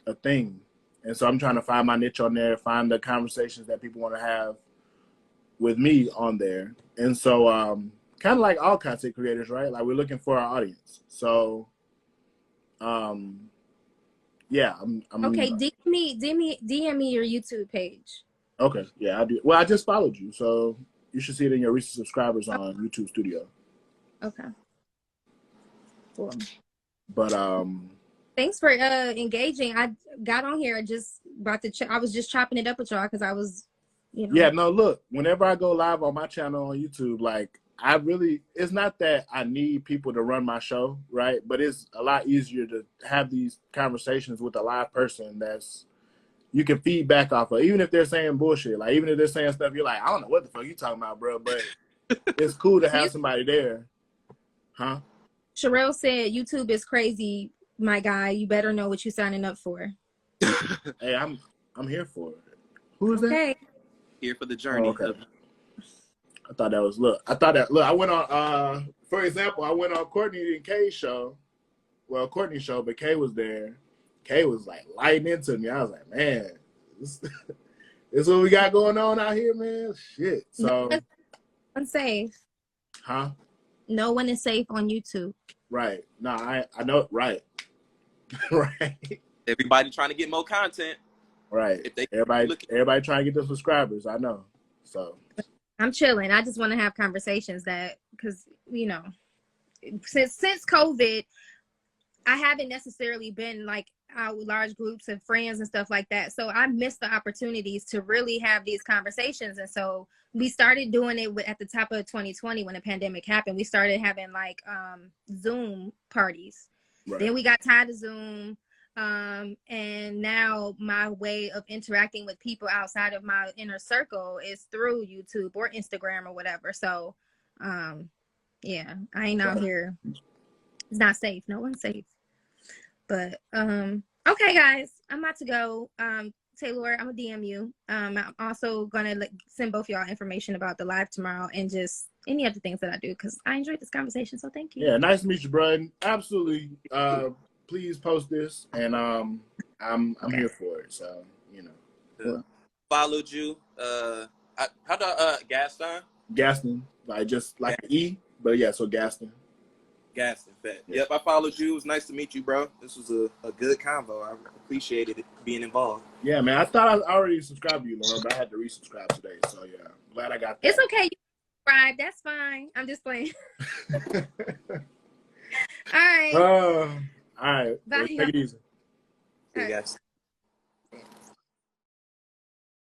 a thing, and so I'm trying to find my niche on there, find the conversations that people want to have with me on there. And so kind of like all content creators, right? Like we're looking for our audience. So yeah, I'm okay. DM me your YouTube page. Okay, yeah, I do. Well, I just followed you, so you should see it in your recent subscribers on YouTube Studio. Okay, cool. But thanks for engaging. I got on here just about to I was just chopping it up with y'all because I was, you know. Yeah, no, look, whenever I go live on my channel on YouTube, like it's not that I need people to run my show, right? But it's a lot easier to have these conversations with a live person that's you can feedback off of, even if they're saying bullshit. Like even if they're saying stuff you're like, I don't know what the fuck you talking about, bro. But it's cool to have somebody there. Huh? Sherelle said YouTube is crazy, my guy. You better know what you're signing up for. Hey, I'm here for it. Who is that? Here for the journey. Oh, okay. I thought that was look. I went on for example, I went on Courtney and Kay's show. Well, Courtney's show, but Kay was there. Kay was like lighting into me. I was like, man, this is what we got going on out here, man. Shit. So unsafe. Huh? No one is safe on YouTube. Right. No, I know. Right. Right. Everybody trying to get more content. Right. Everybody trying to get the subscribers. I know. So I'm chilling. I just want to have conversations because you know, since COVID, I haven't necessarily been like out with large groups of friends and stuff like that. So I missed the opportunities to really have these conversations. And so we started doing it at the top of 2020 when the pandemic happened. We started having like Zoom parties. Right. Then we got tired of Zoom. And now my way of interacting with people outside of my inner circle is through YouTube or Instagram or whatever. So yeah, I ain't out here. It's not safe. No one's safe. But okay, guys, I'm about to go. Taylor, I'm gonna DM you. I'm also gonna send both y'all information about the live tomorrow and just any other things that I do because I enjoyed this conversation. So thank you. Yeah, nice to meet you, bro. Absolutely. Please post this, and I'm here for it. So you know. Cool. Followed you. How do Gaston? Gaston, like just like an E, but yeah, so Gaston. Gaston, bet. Yep, I followed you. It was nice to meet you, bro. This was a good convo. I appreciated it being involved. Yeah, man. I thought I already subscribed to you, Lauren, but I had to resubscribe today. So yeah, I'm glad I got that. It's okay. You subscribe. That's fine. I'm just playing. All right. All right. Bye. Take it easy. See you guys.